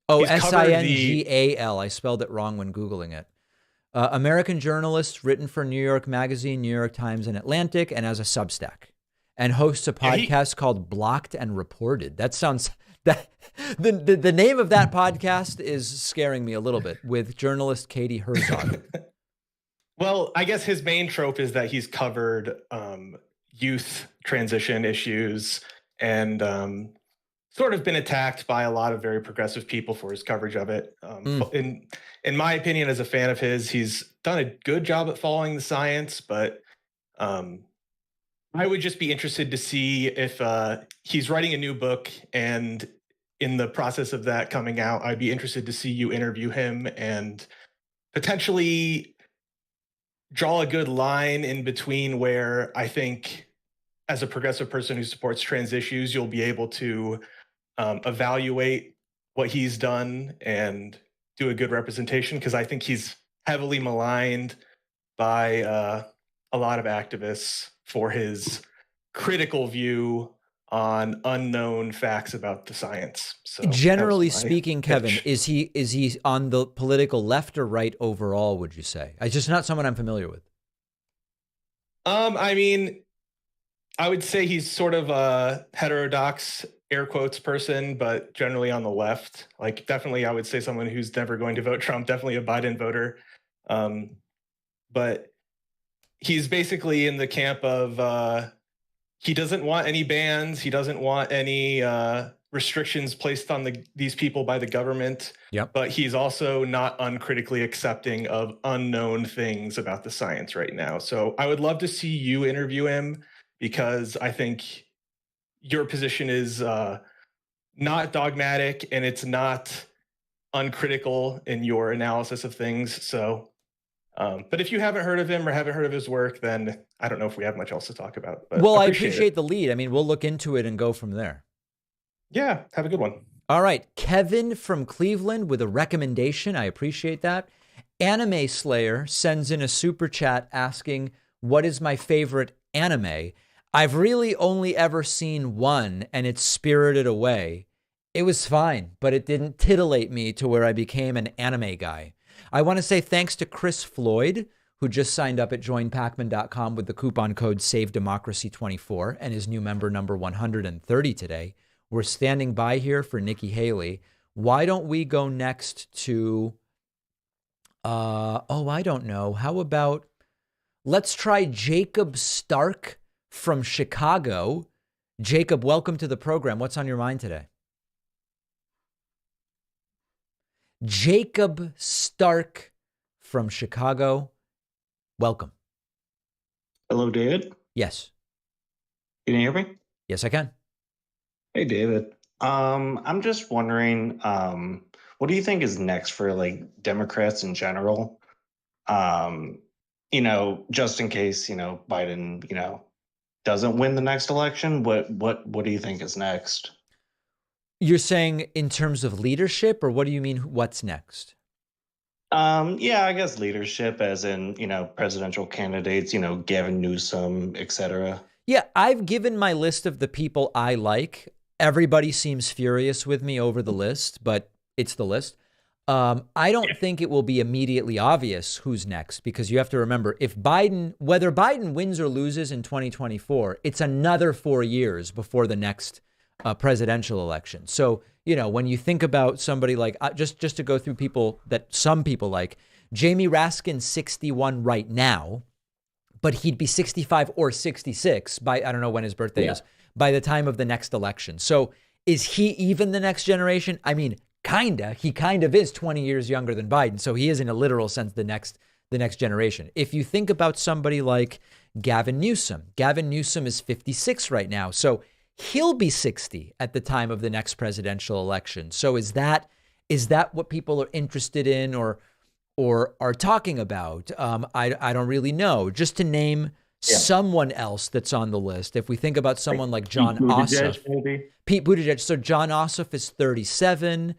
Singal. I spelled it wrong when Googling it. American journalist, written for New York Magazine, New York Times, and Atlantic, and as a Substack, and hosts a podcast called Blocked and Reported. That sounds that the name of that podcast is scaring me a little bit, with journalist Katie Herzog. Well, I guess his main trope is that he's covered youth transition issues and sort of been attacked by a lot of very progressive people for his coverage of it. In my opinion, as a fan of his, he's done a good job at following the science, but I would just be interested to see if he's writing a new book, and in the process of that coming out, I'd be interested to see you interview him and potentially draw a good line in between where I think, as a progressive person who supports trans issues, you'll be able to evaluate what he's done and do a good representation, because I think he's heavily maligned by a lot of activists for his critical view on unknown facts about the science. So generally speaking, Kevin, is he on the political left or right overall, would you say? It's just not someone I'm familiar with. I mean, I would say he's sort of a heterodox, air quotes, person, but generally on the left. Like, definitely, I would say someone who's never going to vote Trump, definitely a Biden voter. But he's basically in the camp of he doesn't want any bans. He doesn't want any restrictions placed on these people by the government. Yep. But he's also not uncritically accepting of unknown things about the science right now. So I would love to see you interview him, because I think your position is not dogmatic and it's not uncritical in your analysis of things. So, but if you haven't heard of him or haven't heard of his work, then I don't know if we have much else to talk about. But well, I appreciate the lead. I mean, we'll look into it and go from there. Yeah, have a good one. All right. Kevin from Cleveland with a recommendation. I appreciate that. Anime Slayer sends in a super chat asking, what is my favorite anime? I've really only ever seen one, and it's Spirited Away. It was fine, but it didn't titillate me to where I became an anime guy. I want to say thanks to Chris Floyd, who just signed up at joinpacman.com with the coupon code SaveDemocracy24 and his new member number 130 today. We're standing by here for Nikki Haley. Why don't we go next to, I don't know. How about, let's try Jacob Stark from Chicago. Jacob, welcome to the program. What's on your mind today? Jacob Stark from Chicago. Welcome. Hello, David. Yes. Can you hear me? Yes, I can. Hey, David. I'm just wondering, what do you think is next for like Democrats in general? Just in case, Biden, doesn't win the next election, what do you think is next? You're saying in terms of leadership, or what do you mean what's next? Yeah, I guess leadership as in, presidential candidates, Gavin Newsom, etc. Yeah, I've given my list of the people I like. Everybody seems furious with me over the list, but it's the list. I don't think it will be immediately obvious who's next, because you have to remember, whether Biden wins or loses in 2024, it's another 4 years before the next presidential election. So, when you think about somebody like, just to go through people that some people like, Jamie Raskin's 61 right now, but he'd be 65 or 66 by, I don't know when his birthday is, by the time of the next election. So is he even the next generation? I mean, he kind of is 20 years younger than Biden. So he is, in a literal sense, the next the next generation. If you think about somebody like Gavin Newsom is 56 right now. So he'll be 60 at the time of the next presidential election. So is that what people are interested in or are talking about? I don't really know. Just to name someone else that's on the list. If we think about someone like John Ossoff, Pete Buttigieg. So John Ossoff is 37.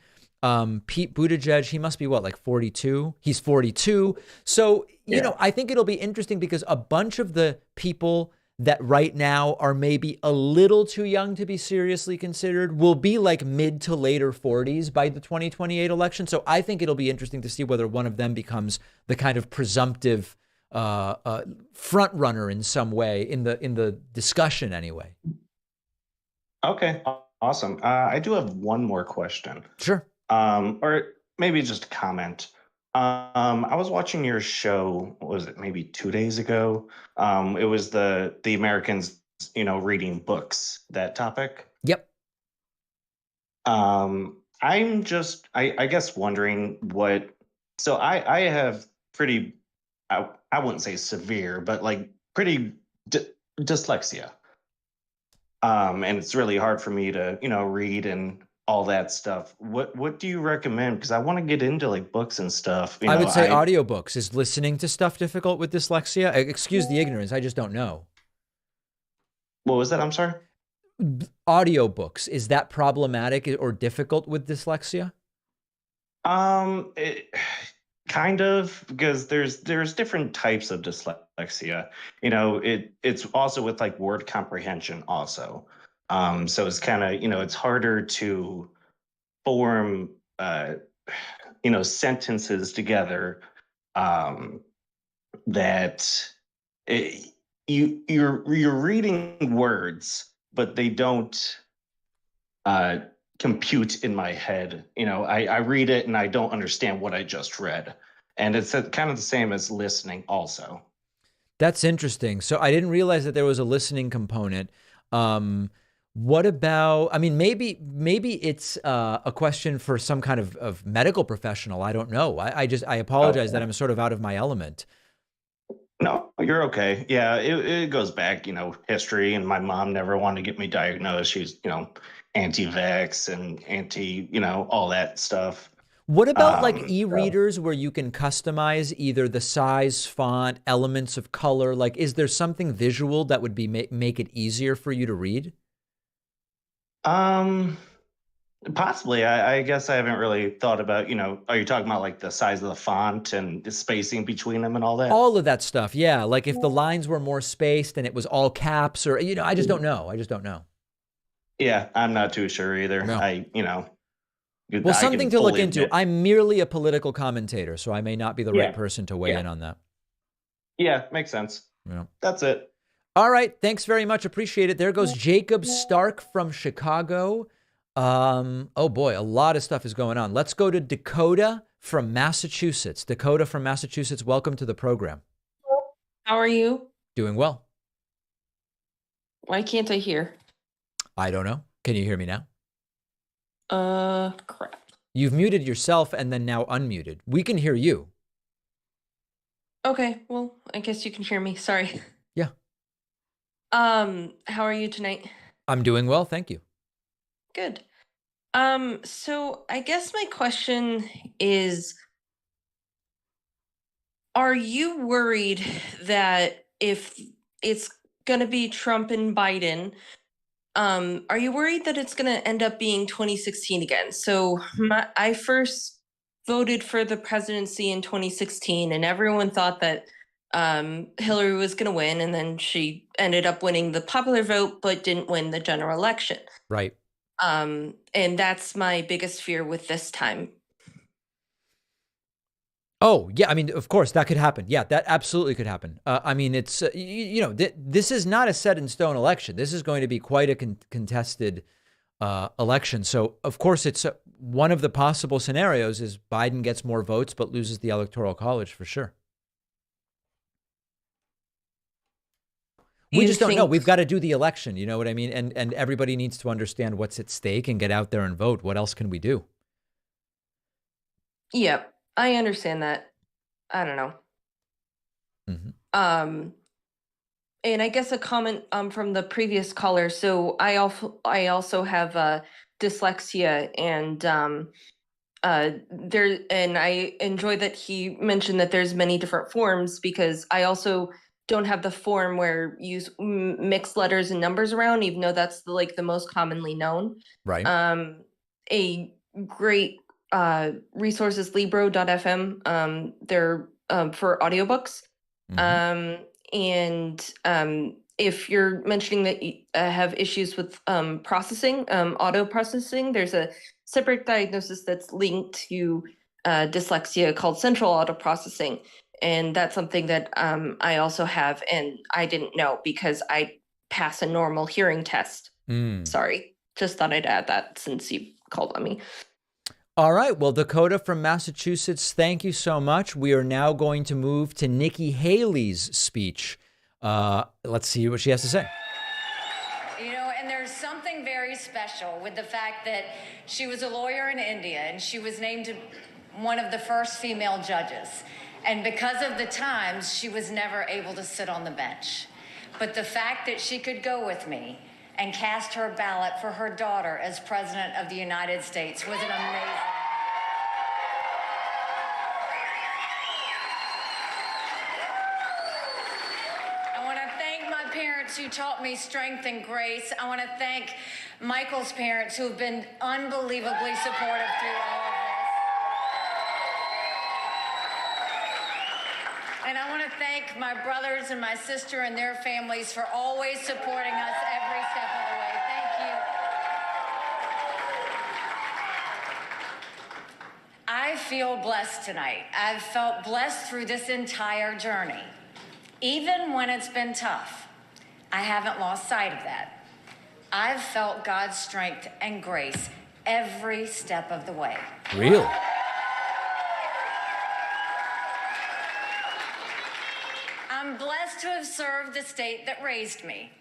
Pete Buttigieg, he must be what, like 42? He's 42. So, you know, I think it'll be interesting because a bunch of the people that right now are maybe a little too young to be seriously considered will be like mid to later 40s by the 2028 election. So I think it'll be interesting to see whether one of them becomes the kind of presumptive front runner in some way in the discussion anyway. Okay, awesome. I do have one more question. Sure. Or maybe just a comment. I was watching your show, what was it, maybe 2 days ago? It was the Americans, you know, reading books, that topic. Yep. I'm just, I guess, wondering so I have pretty, I wouldn't say severe, but like pretty dyslexia. And it's really hard for me to, you know, read and all that stuff. What do you recommend? Because I want to get into like books and stuff. I would say audiobooks. Is listening to stuff difficult with dyslexia? Excuse the ignorance. I just don't know. What was that? I'm sorry? Audiobooks. Is that problematic or difficult with dyslexia? Kind of, because there's different types of dyslexia. You know, it's also with like word comprehension also. So it's kind of, you know, it's harder to form, you know, sentences together that you're reading words, but they don't compute in my head. You know, I read it and I don't understand what I just read. And it's kind of the same as listening also. That's interesting. So I didn't realize that there was a listening component. What about, I mean, maybe it's a question for some kind of medical professional. I don't know. I apologize that I'm sort of out of my element. No, you're okay. Yeah, it goes back, you know, history, and my mom never wanted to get me diagnosed. She's, you know, anti-vax and anti, you know, all that stuff. What about like e-readers where you can customize either the size, font, elements of color? Like, is there something visual that would be make it easier for you to read? Possibly. I guess I haven't really thought about, you know, are you talking about like the size of the font and the spacing between them and all that? All of that stuff. Yeah. Like if the lines were more spaced and it was all caps or, you know, I just don't know. Yeah. I'm not too sure either. No. You know. Well, something to look into. I'm merely a political commentator, so I may not be the right person to weigh in on that. Yeah. Makes sense. Yeah. That's it. All right. Thanks very much. Appreciate it. There goes Jacob Stark from Chicago. Oh boy, a lot of stuff is going on. Let's go to Dakota from Massachusetts. Dakota from Massachusetts, welcome to the program. How are you? Doing well. Why can't I hear? I don't know. Can you hear me now? Crap. You've muted yourself and then now unmuted. We can hear you. Okay, well, I guess you can hear me. Sorry. Yeah. How are you tonight? I'm doing well, thank you. Good. So I guess my question is, are you worried that if it's going to be Trump and Biden, are you worried that it's going to end up being 2016 again? So I first voted for the presidency in 2016, and everyone thought that Hillary was going to win, and then she ended up winning the popular vote, but didn't win the general election. Right. And that's my biggest fear with this time. Oh, yeah. I mean, of course, that could happen. Yeah, that absolutely could happen. I mean, it's, you know, this is not a set in stone election. This is going to be quite a contested election. So, of course, it's one of the possible scenarios is Biden gets more votes but loses the Electoral College for sure. We just don't know. We've got to do the election. You know what I mean? And everybody needs to understand what's at stake and get out there and vote. What else can we do? Yep. I understand that. I don't know. And I guess a comment from the previous caller. So I also have dyslexia, and I enjoy that he mentioned that there's many different forms, because I also don't have the form where you mix letters and numbers around, even though that's the most commonly known. Right. A great resource is Libro.fm. They're for audiobooks. And if you're mentioning that you have issues with processing, auto processing, there's a separate diagnosis that's linked to dyslexia called central auto processing. And that's something that I also have, and I didn't know because I pass a normal hearing test. Sorry, just thought I'd add that since you called on me. All right. Well, Dakota from Massachusetts, thank you so much. We are now going to move to Nikki Haley's speech. Let's see what she has to say. You know, and there's something very special with the fact that she was a lawyer in India, and she was named one of the first female judges. And because of the times, she was never able to sit on the bench. But the fact that she could go with me and cast her ballot for her daughter as President of the United States was an amazing. I want to thank my parents who taught me strength and grace. I want to thank Michael's parents who have been unbelievably supportive through all of this. And I want to thank my brothers and my sister and their families for always supporting us every step of the way. Thank you. I feel blessed tonight. I've felt blessed through this entire journey. Even when it's been tough, I haven't lost sight of that. I've felt God's strength and grace every step of the way. Really? I'm blessed to have served the state that raised me.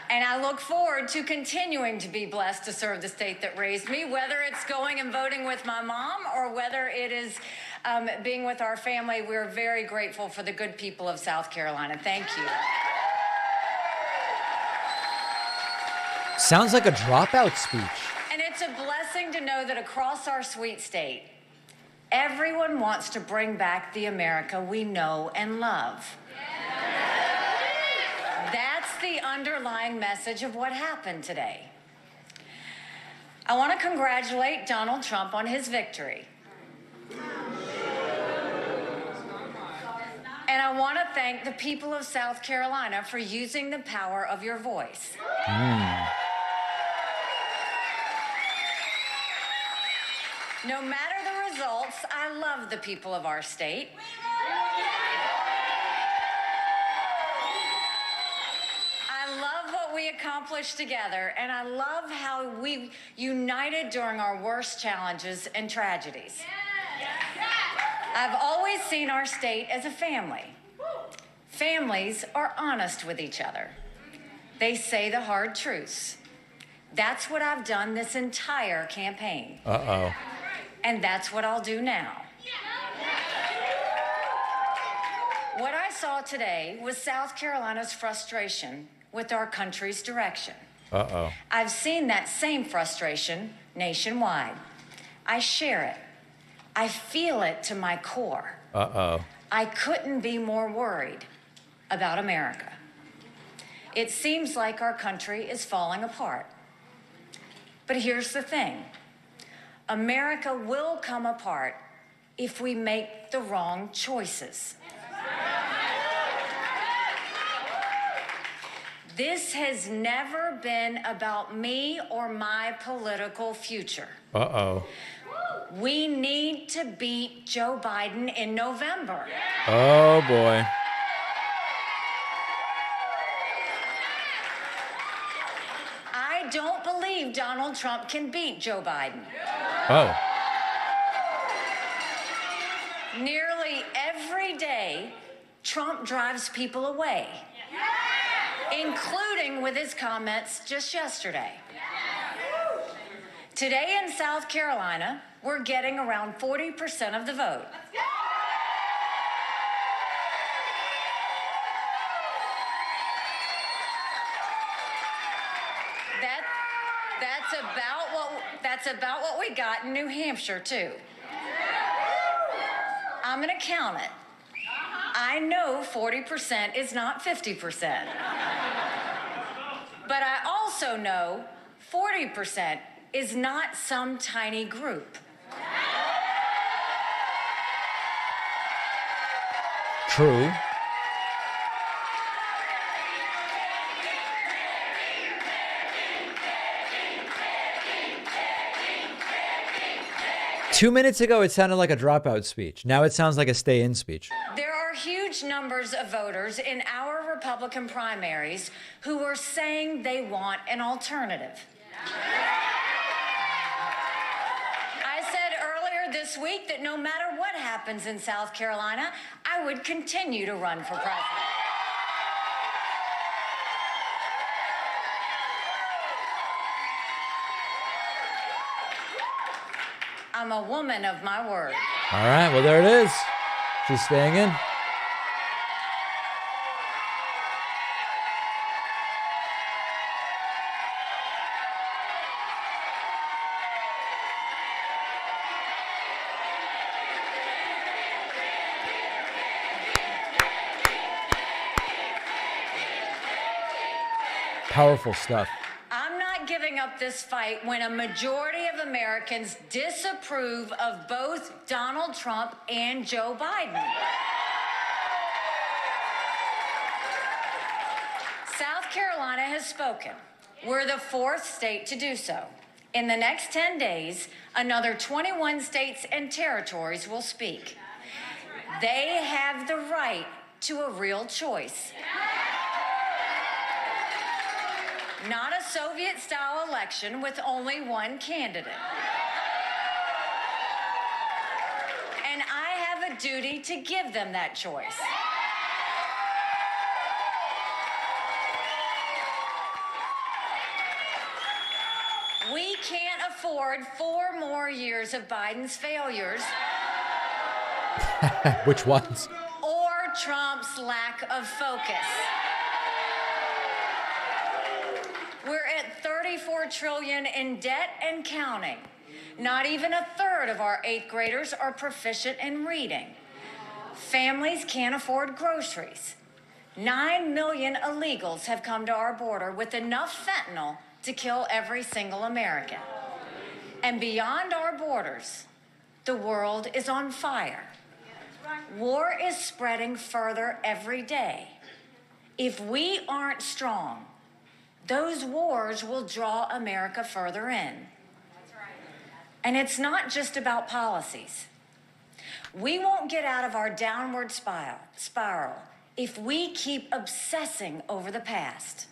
And I look forward to continuing to be blessed to serve the state that raised me, whether it's going and voting with my mom or whether it is being with our family. We're very grateful for the good people of South Carolina. Thank you. Sounds like a dropout speech. And it's a blessing to know that across our sweet state, everyone wants to bring back the America we know and love. That's the underlying message of what happened today. I want to congratulate Donald Trump on his victory. And I want to thank the people of South Carolina for using the power of your voice. No matter the results, I love the people of our state. I love what we accomplished together, and I love how we united during our worst challenges and tragedies. I've always seen our state as a family. Families are honest with each other. They say the hard truths. That's what I've done this entire campaign. Uh-oh. And that's what I'll do now. What I saw today was South Carolina's frustration with our country's direction. Uh-oh. I've seen that same frustration nationwide. I share it. I feel it to my core. Uh-oh. I couldn't be more worried about America. It seems like our country is falling apart. But here's the thing. America will come apart if we make the wrong choices. This has never been about me or my political future. Uh-oh. We need to beat Joe Biden in November. Oh, boy. I don't believe Donald Trump can beat Joe Biden. Oh. Nearly every day, Trump drives people away, including with his comments just yesterday. Today in South Carolina, we're getting around 40% of the vote. That's about what we got in New Hampshire, too. I'm going to count it. I know 40% is not 50%. But I also know 40% is not some tiny group. True. Two minutes ago, it sounded like a dropout speech. Now it sounds like a stay-in speech. There are huge numbers of voters in our Republican primaries who are saying they want an alternative. I said earlier this week that no matter what happens in South Carolina, I would continue to run for president. I'm a woman of my word. All right, well, there it is. She's staying in. Powerful stuff. I'm not giving up this fight when a majority of Americans disapprove of both Donald Trump and Joe Biden. South Carolina has spoken. We're the fourth state to do so. In the next 10 days, another 21 states and territories will speak. They have the right to a real choice. Not a Soviet-style election with only one candidate. And I have a duty to give them that choice. We can't afford 4 more years of Biden's failures. Which ones? Or Trump's lack of focus. We're at $34 trillion in debt and counting. Not even a third of our 8th graders are proficient in reading. Families can't afford groceries. 9 million illegals have come to our border with enough fentanyl to kill every single American. And beyond our borders, the world is on fire. War is spreading further every day. If we aren't strong, those wars will draw America further in. And it's not just about policies. We won't get out of our downward spiral if we keep obsessing over the past.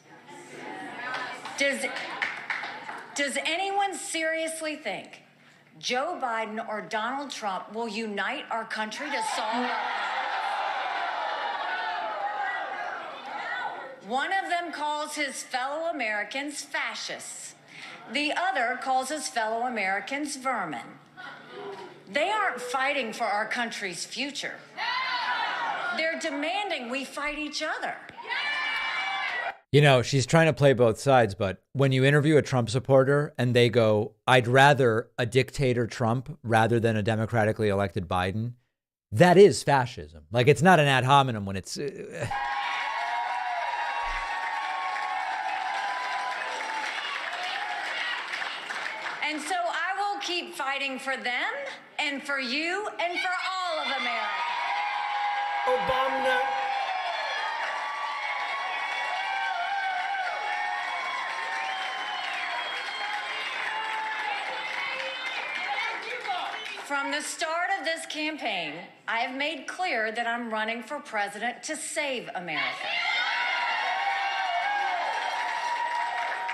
Does anyone seriously think Joe Biden or Donald Trump will unite our country to solve our problems? One of them calls his fellow Americans fascists. The other calls his fellow Americans vermin. They aren't fighting for our country's future. They're demanding we fight each other. You know, she's trying to play both sides, but when you interview a Trump supporter and they go, I'd rather a dictator Trump rather than a democratically elected Biden, that is fascism. Like, it's not an ad hominem when it's... And so I will keep fighting for them and for you and for all of America. Obama. From the start of this campaign, I have made clear that I'm running for president to save America.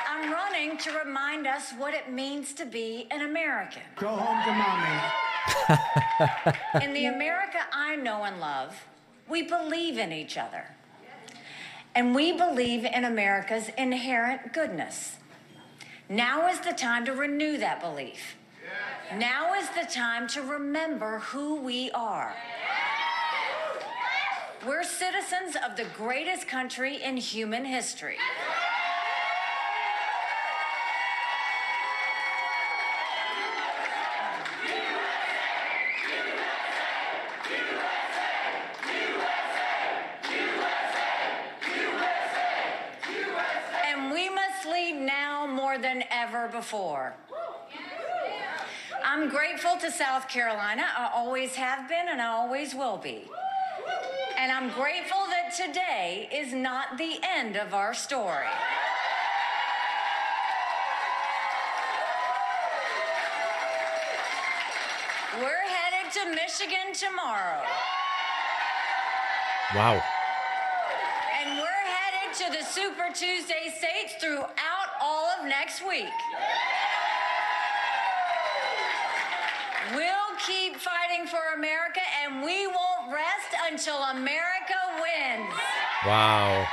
I'm running to remind us what it means to be an American. Go home to mommy. In the America I know and love, we believe in each other. And we believe in America's inherent goodness. Now is the time to renew that belief. Now is the time to remember who we are. We're citizens of the greatest country in human history. And we must lead now more than ever before. I'm grateful to South Carolina. I always have been and I always will be. And I'm grateful that today is not the end of our story. We're headed to Michigan tomorrow. Wow. And we're headed to the Super Tuesday states throughout all of next week. We'll keep fighting for America, and we won't rest until America wins. Wow.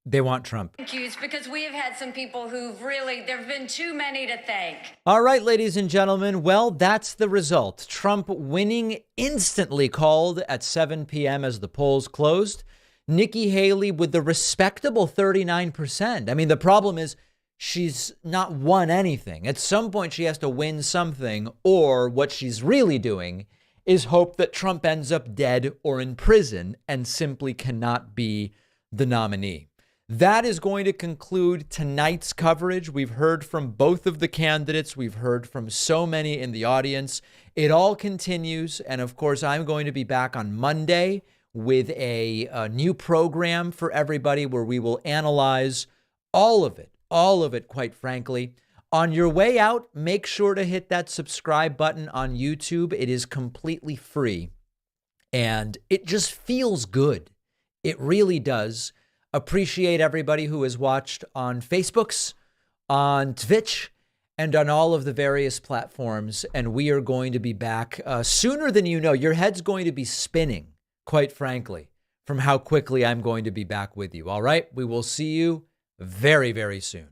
They want Trump. Thank yous, because we have had some people who've really, there have been too many to thank. All right, ladies and gentlemen. Well, that's the result. Trump winning instantly called at 7 p.m. as the polls closed. Nikki Haley with the respectable 39%. I mean, the problem is she's not won anything. At some point, she has to win something, or what she's really doing is hope that Trump ends up dead or in prison and simply cannot be the nominee. That is going to conclude tonight's coverage. We've heard from both of the candidates. We've heard from so many in the audience. It all continues. And of course, I'm going to be back on Monday with a new program for everybody where we will analyze all of it, quite frankly. On your way out, make sure to hit that subscribe button on YouTube. It is completely free, and it just feels good. It really does. Appreciate everybody who has watched on Facebooks, on Twitch, and on all of the various platforms. And we are going to be back sooner than you know. Your head's going to be spinning, quite frankly, from how quickly I'm going to be back with you. All right. We will see you very, very soon.